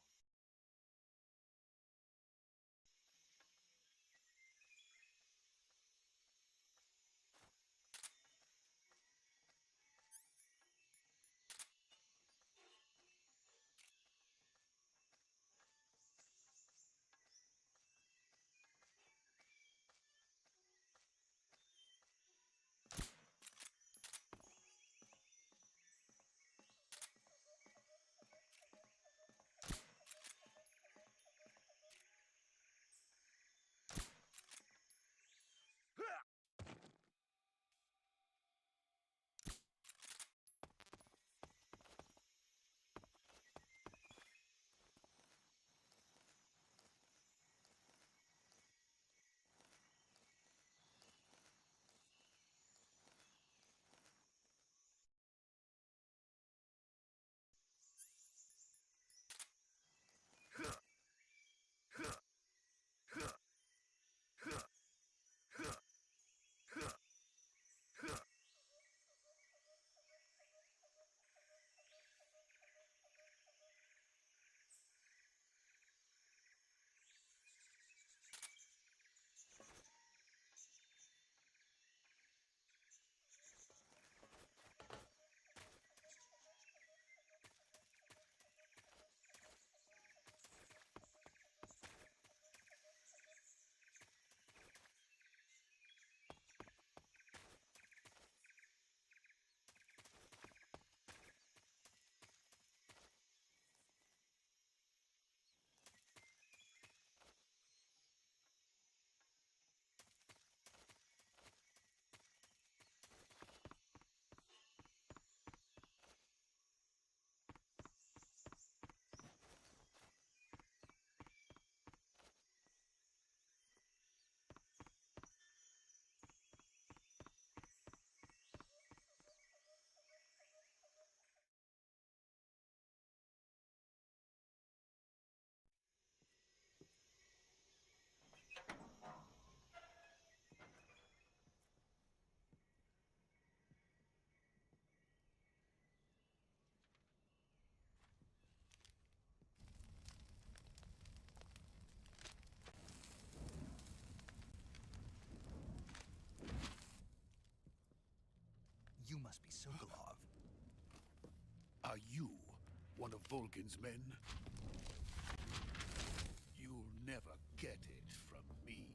S1: You must be Sokolov.
S10: Are you one of Volgin's men? You'll never get it from me.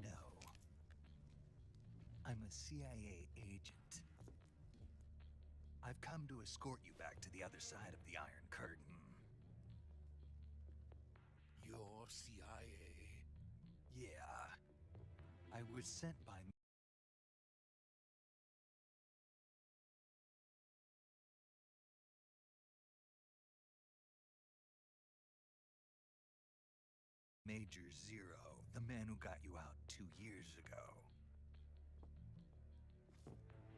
S1: No. I'm a CIA agent. I've come to escort you back to the other side of the Iron Curtain.
S10: You're CIA?
S1: Yeah. I was sent by Major Zero, the man who got you out 2 years ago.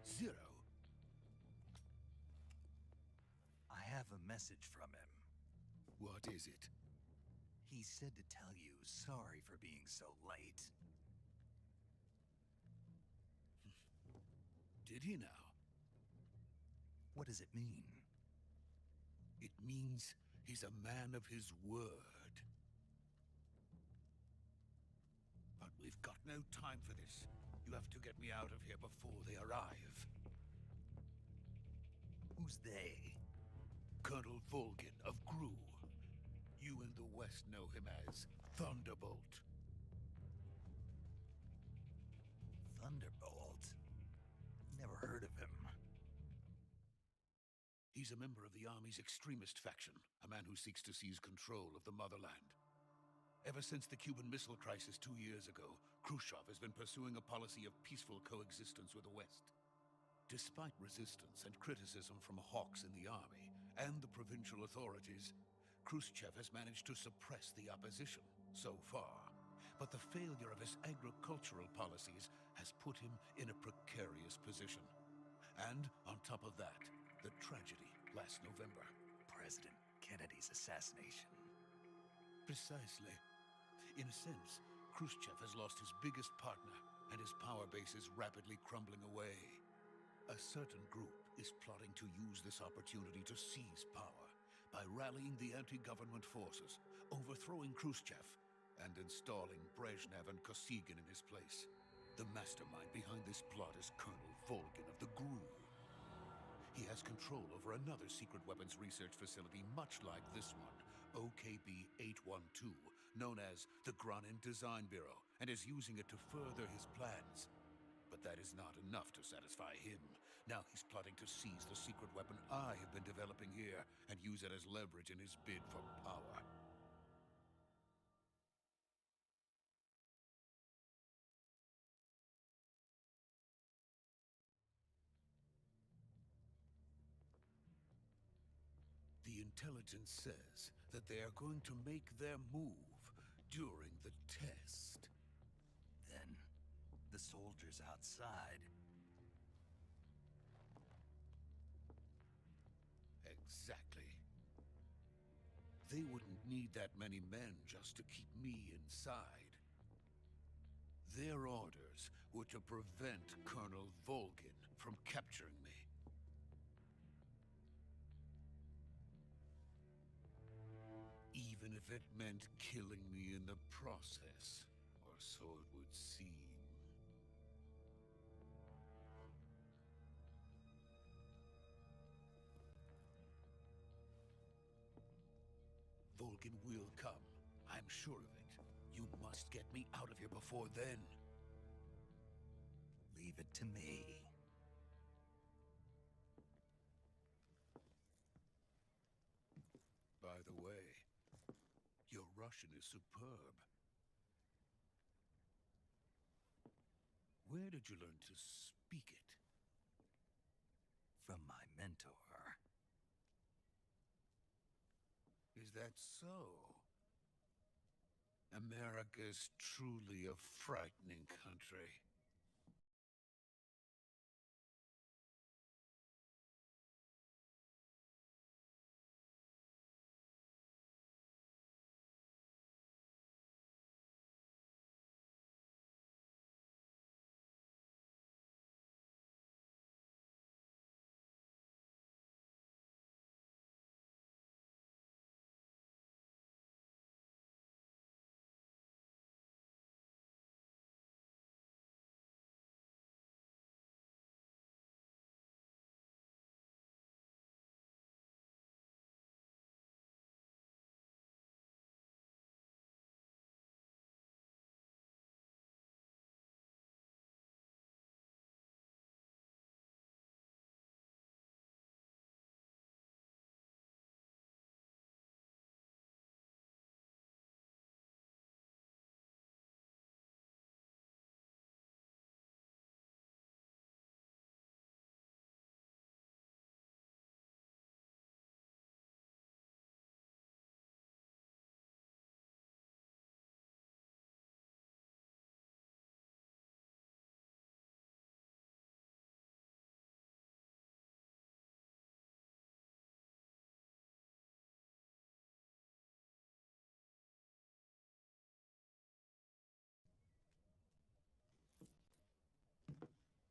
S10: Zero?
S1: I have a message from him.
S10: What is it?
S1: He said to tell you sorry for being so late.
S10: Did he now?
S1: What does it mean?
S10: It means he's a man of his word. But we've got no time for this. You have to get me out of here before they arrive.
S1: Who's they?
S10: Colonel Volgin of Gru. You in the West know him as Thunderbolt.
S1: Thunderbolt? Never heard of him.
S10: He's a member of the Army's extremist faction, a man who seeks to seize control of the motherland. Ever since the Cuban Missile Crisis 2 years ago, Khrushchev has been pursuing a policy of peaceful coexistence with the West. Despite resistance and criticism from hawks in the army and the provincial authorities, Khrushchev has managed to suppress the opposition so far. But the failure of his agricultural policies has put him in a precarious position. And on top of that, the tragedy last November.
S1: President Kennedy's assassination.
S10: Precisely. In a sense, Khrushchev has lost his biggest partner, and his power base is rapidly crumbling away. A certain group is plotting to use this opportunity to seize power by rallying the anti-government forces, overthrowing Khrushchev, and installing Brezhnev and Kosygin in his place. The mastermind behind this plot is Colonel Volgin of the GRU. He has control over another secret weapons research facility much like this one, OKB-812, known as the Granin Design Bureau, and is using it to further his plans. But that is not enough to satisfy him. Now he's plotting to seize the secret weapon I have been developing here and use it as leverage in his bid for power. The intelligence says that they are going to make their move during the test.
S1: Then, the soldiers outside.
S10: Exactly. They wouldn't need that many men just to keep me inside. Their orders were to prevent Colonel Volgin from capturing me. Even if it meant killing me in the process, or so it would seem. Volgin will come. I'm sure of it. You must get me out of here before then.
S1: Leave it to me.
S10: By the way, your Russian is superb. Where did you learn to speak it?
S1: From my mentor.
S10: Is that so? America's truly a frightening country.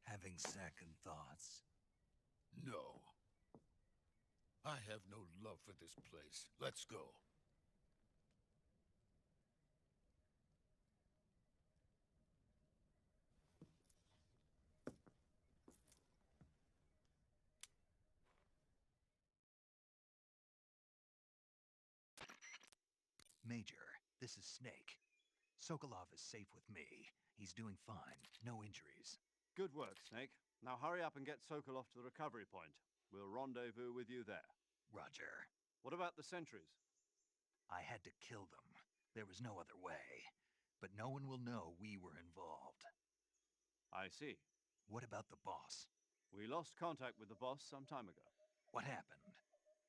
S1: Having second thoughts.
S10: No. I have no love for this place. Let's go.
S1: Major, this is Snake. Sokolov is safe with me. He's doing fine. No injuries.
S3: Good work, Snake. Now hurry up and get Sokolov to the recovery point. We'll rendezvous with you there.
S1: Roger.
S3: What about the sentries?
S1: I had to kill them. There was no other way. But no one will know we were involved.
S3: I see.
S1: What about the boss?
S3: We lost contact with the boss some time ago.
S1: What happened?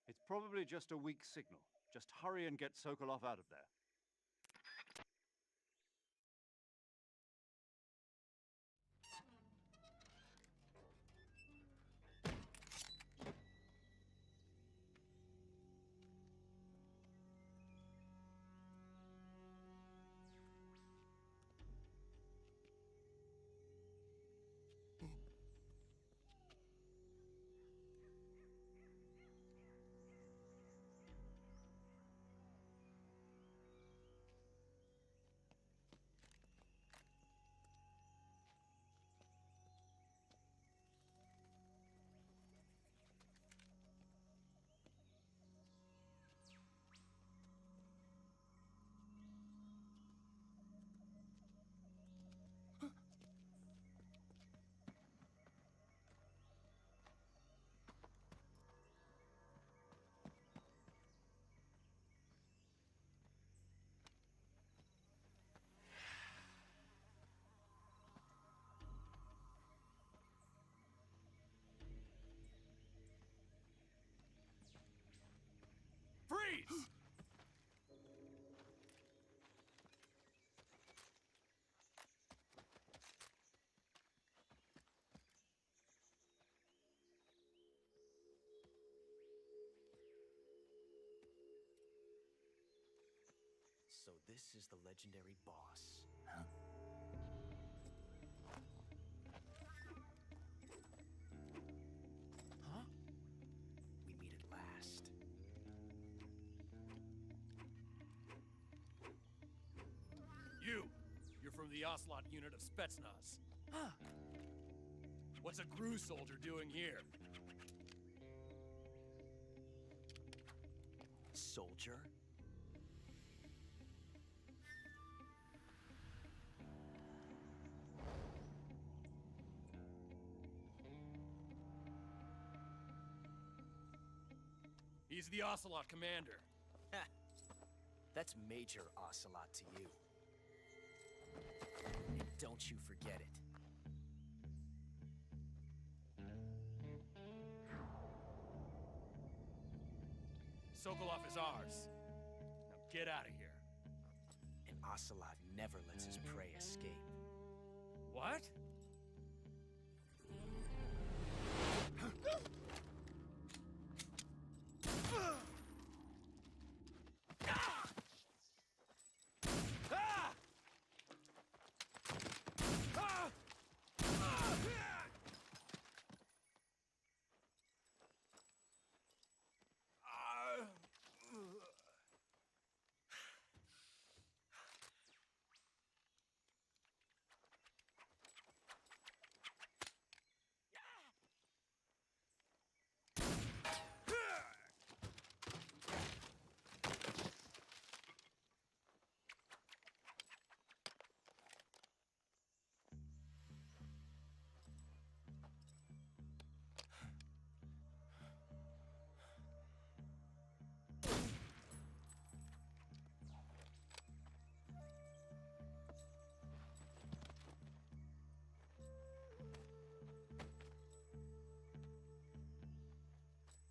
S3: It's probably just a weak signal. Just hurry and get Sokolov out of there.
S9: Freeze!
S7: So this is the legendary boss.
S1: Huh?
S7: Huh? We meet at last.
S11: You're from the Ocelot unit of Spetsnaz. Huh. What's a GRU soldier doing here?
S7: Soldier?
S11: He's the Ocelot commander.
S7: Ha! That's Major Ocelot to you. And don't you forget it.
S11: Sokolov is ours. Now get out of here.
S7: And Ocelot never lets his prey escape.
S11: What?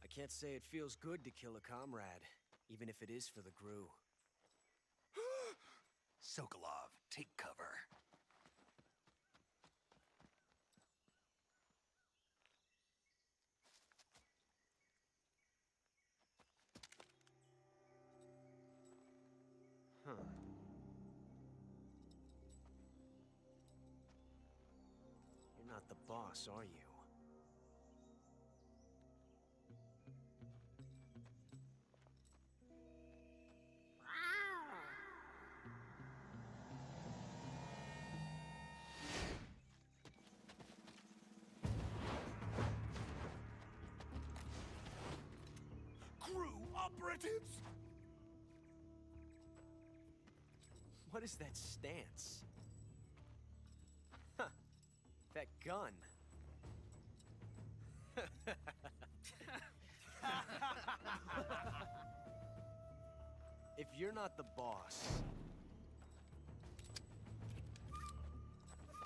S7: I can't say it feels good to kill a comrade, even if it is for the GRU.
S1: Sokolov, take cover.
S7: Huh. You're not the boss, are you?
S10: GRU operatives?
S7: What is that stance? Huh. That gun. If you're not the boss,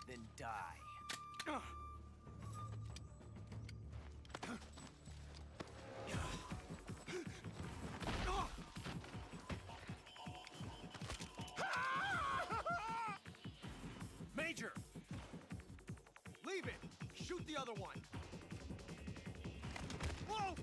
S7: then die.
S11: Major! Leave it! Shoot the other one! Whoa!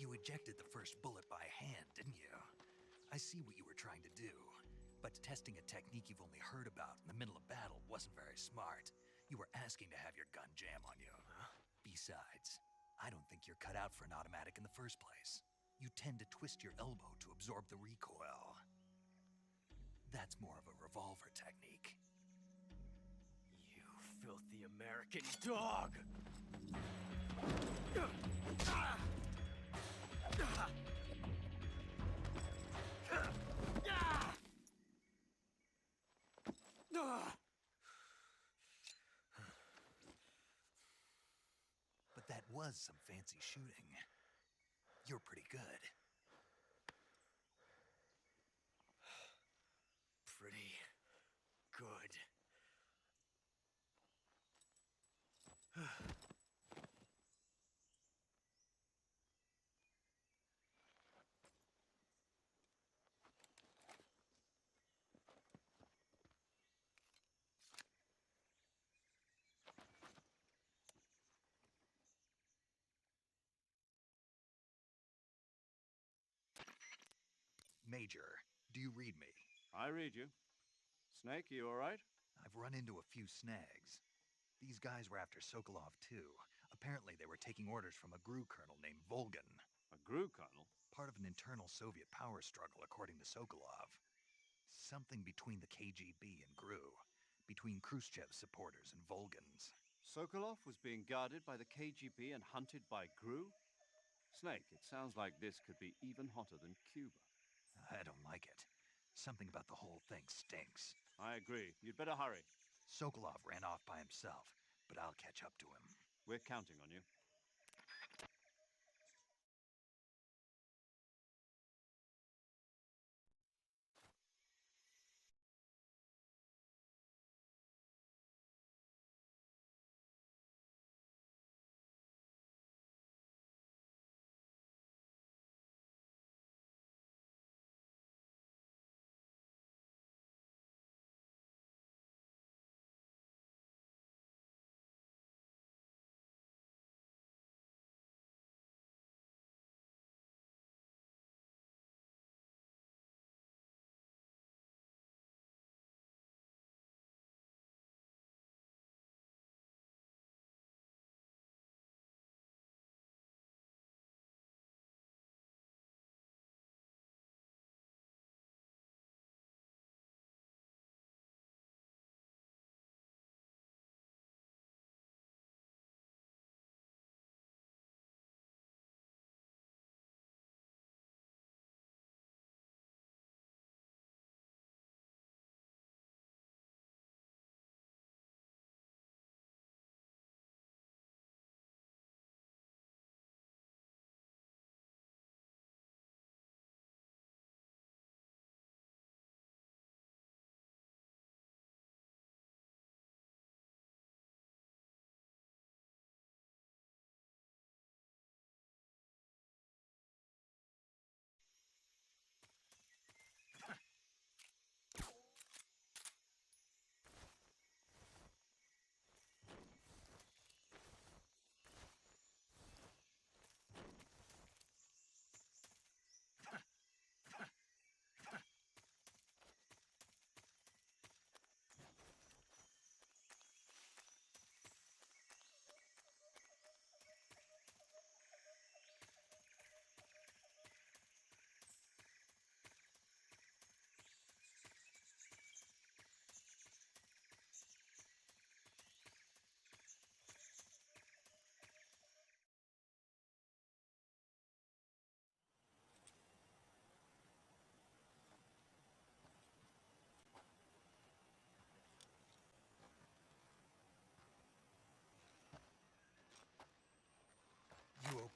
S1: You ejected the first bullet by hand, didn't you? I see what you were trying to do. But testing a technique you've only heard about in the middle of battle wasn't very smart. You were asking to have your gun jam on you. Besides, I don't think you're cut out for an automatic in the first place. You tend to twist your elbow to absorb the recoil. That's more of a revolver technique.
S7: You filthy American dog!
S1: But that was some fancy shooting. You're pretty good.
S7: Pretty good.
S1: Major, do you read me?
S3: I read you. Snake, you all right?
S1: I've run into a few snags. These guys were after Sokolov, too. Apparently they were taking orders from a GRU colonel named Volgin.
S3: A GRU colonel?
S1: Part of an internal Soviet power struggle, according to Sokolov. Something between the KGB and GRU. Between Khrushchev's supporters and Volgin's.
S3: Sokolov was being guarded by the KGB and hunted by GRU? Snake, it sounds like this could be even hotter than Cuba.
S1: I don't like it. Something about the whole thing stinks.
S3: I agree. You'd better hurry.
S1: Sokolov ran off by himself, but I'll catch up to him.
S3: We're counting on you.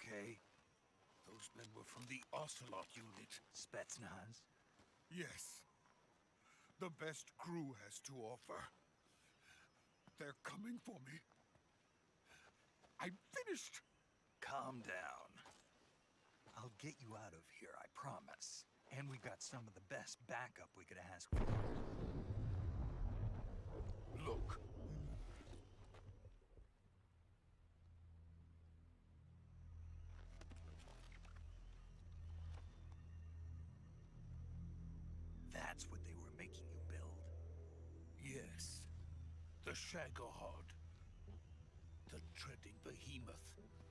S10: okay? Those men were from the Ocelot unit.
S1: Spetsnaz?
S10: Yes. The best crew has to offer. They're coming for me. I'm finished!
S1: Calm down. I'll get you out of here, I promise. And we've got some of the best backup we could ask for.
S10: Look.
S1: That's what they were making you build?
S10: Yes. The Shagohod. The treading behemoth.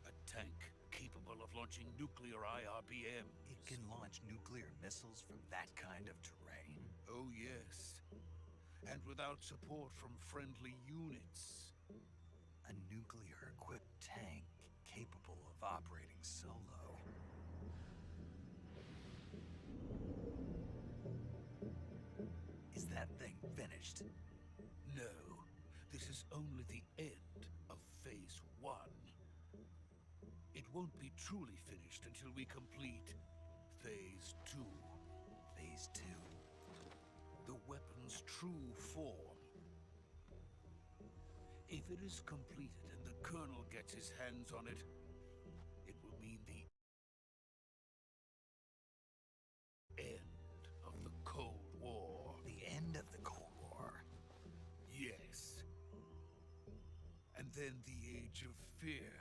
S10: A tank capable of launching nuclear IRBM.
S1: It can launch nuclear missiles from that kind of terrain?
S10: Oh, yes. And without support from friendly units.
S1: A nuclear-equipped tank capable of operating solo. Is that thing finished?
S10: No. This is only the end of Phase 1. It won't be truly finished until we complete Phase 2.
S1: Phase 2?
S10: The weapon's true form. If it is completed and the Colonel gets his hands on it, it will mean the end of the Cold War.
S1: The end of the Cold War?
S10: Yes. And then the Age of Fear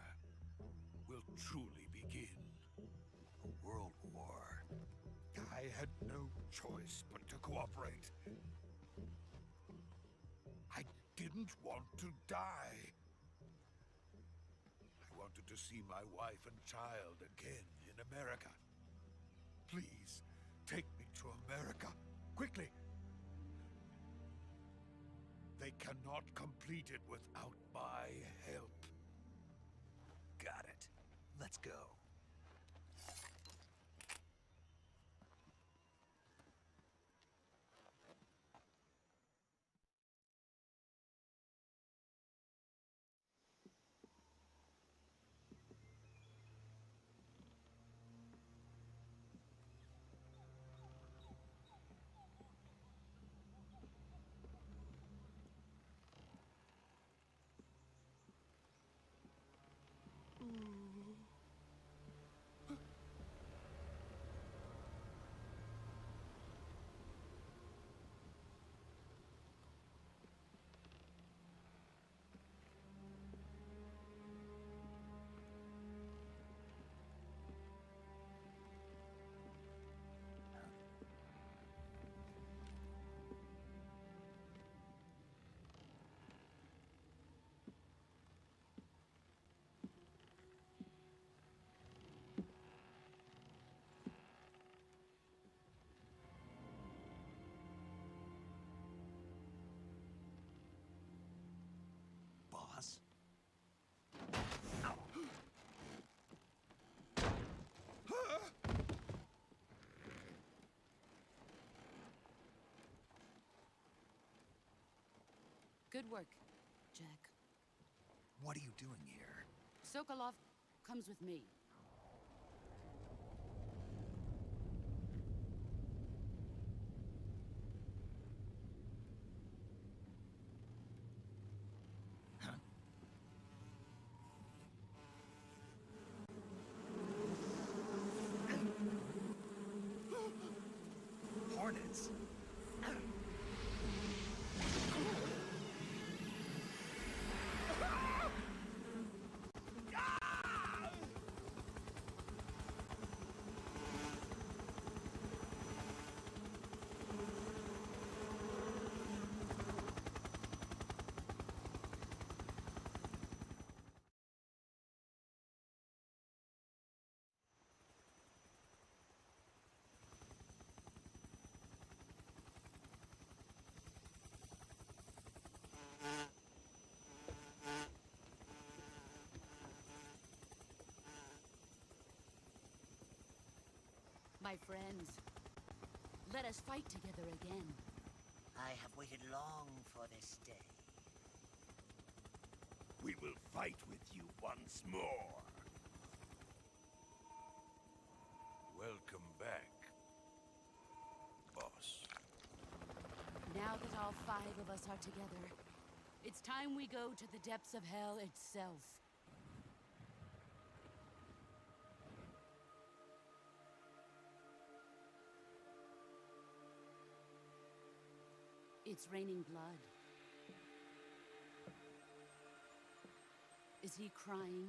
S10: will truly begin.
S1: A world war.
S10: I had no choice but to cooperate. I didn't want to die. I wanted to see my wife and child again in America. Please, take me to America. Quickly! They cannot complete it without my help.
S1: Got it. Let's go. Boss?
S6: Good work, Jack.
S1: What are you doing here?
S6: Sokolov comes with me.
S1: Hornets?
S6: My friends, let us fight together again.
S12: I have waited long for this day.
S9: We will fight with you once more.
S6: 5 of us are together, it's time we go to the depths of hell itself. It's raining blood. Is he crying?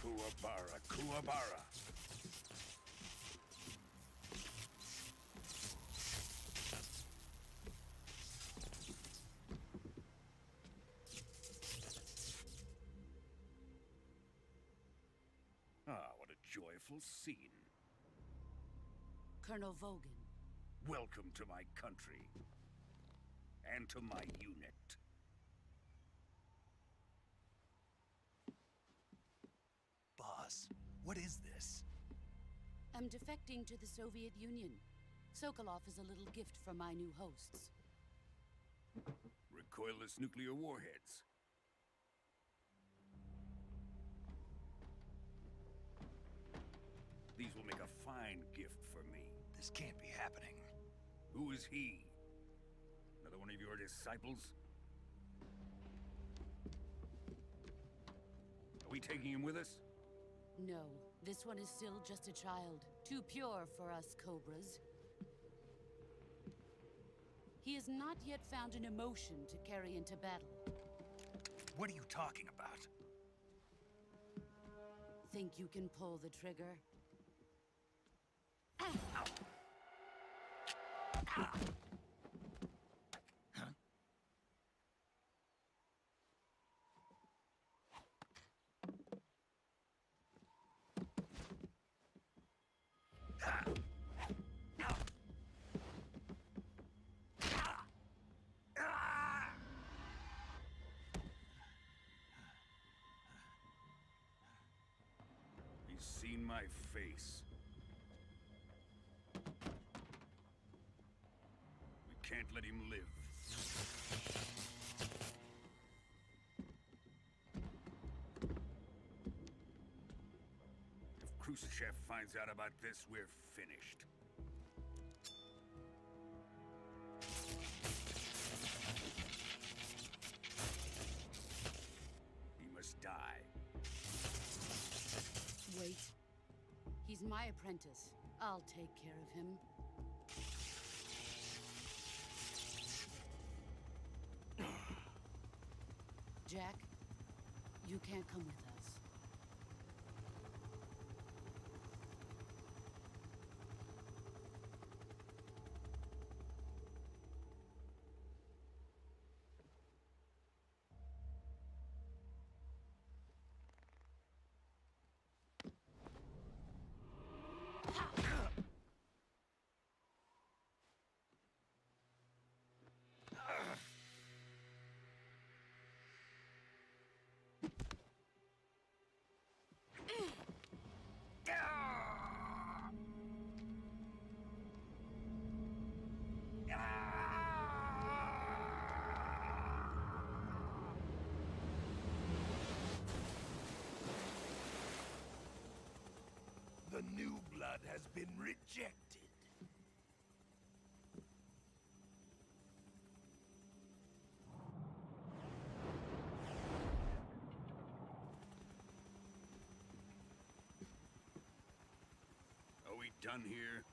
S10: Kuwabara, Kuwabara. Ah, what a joyful scene.
S6: Colonel Vogan.
S10: Welcome to my country. And to my unit.
S1: Boss, what is this?
S6: I'm defecting to the Soviet Union. Sokolov is a little gift from my new hosts.
S10: Recoilless nuclear warheads. These will make a fine gift for me.
S1: This can't be happening.
S10: Who is he? Another one of your disciples? Are we taking him with us?
S6: No, this one is still just a child. Too pure for us Cobras. He has not yet found an emotion to carry into battle.
S1: What are you talking about?
S6: Think you can pull the trigger?
S10: He's seen my face. We can't let him live. If Khrushchev finds out about this, we're finished. He must die.
S6: Wait. He's my apprentice. I'll take care of him. Jack, you can't come with us.
S1: The new blood has been rejected.
S10: Are we done here?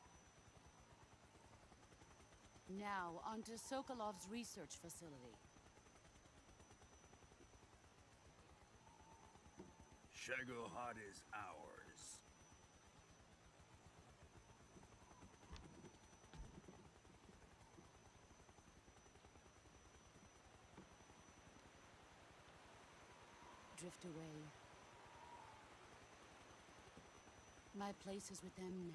S6: Now, onto Sokolov's research facility.
S10: Shagohod is ours.
S6: Drift away. My place is with them now.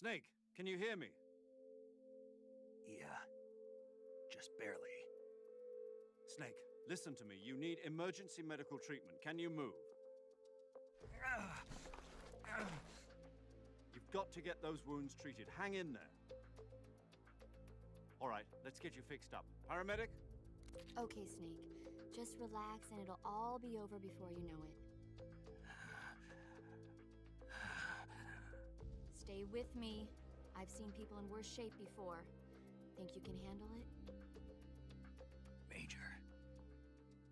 S3: Snake, can you hear me?
S1: Yeah. Just barely.
S3: Snake, listen to me. You need emergency medical treatment. Can you move? You've got to get those wounds treated. Hang in there. All right, let's get you fixed up. Paramedic?
S5: Okay, Snake. Just relax and it'll all be over before you know it. Stay with me. I've seen people in worse shape before. Think you can handle it?
S1: Major.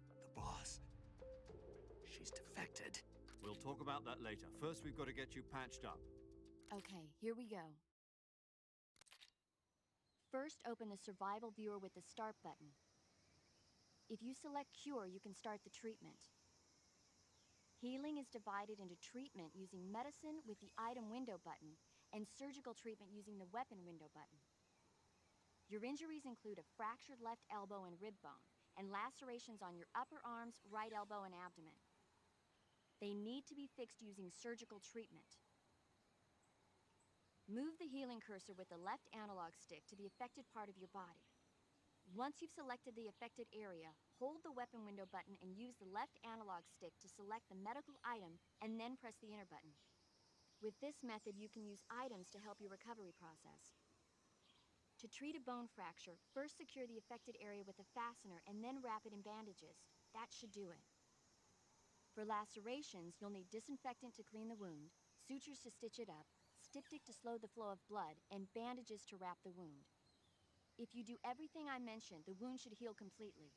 S1: The boss. She's defected.
S3: We'll talk about that later. First, we've got to get you patched up.
S5: Okay, here we go. First, open the survival viewer with the start button. If you select Cure, you can start the treatment. Healing is divided into treatment using medicine with the item window button and surgical treatment using the weapon window button. Your injuries include a fractured left elbow and rib bone, and lacerations on your upper arms, right elbow, and abdomen. They need to be fixed using surgical treatment. Move the healing cursor with the left analog stick to the affected part of your body. Once you've selected the affected area, hold the weapon window button and use the left analog stick to select the medical item and then press the enter button. With this method, you can use items to help your recovery process. To treat a bone fracture, first secure the affected area with a fastener and then wrap it in bandages. That should do it. For lacerations, you'll need disinfectant to clean the wound, sutures to stitch it up, styptic to slow the flow of blood, and bandages to wrap the wound. If you do everything I mentioned, the wound should heal completely.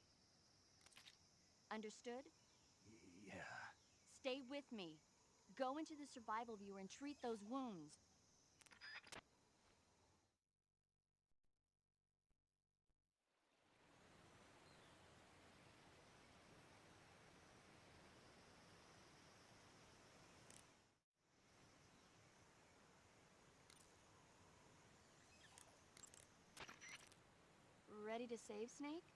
S5: Understood?
S1: Yeah.
S5: Stay with me. Go into the survival viewer and treat those wounds. Ready to save, Snake?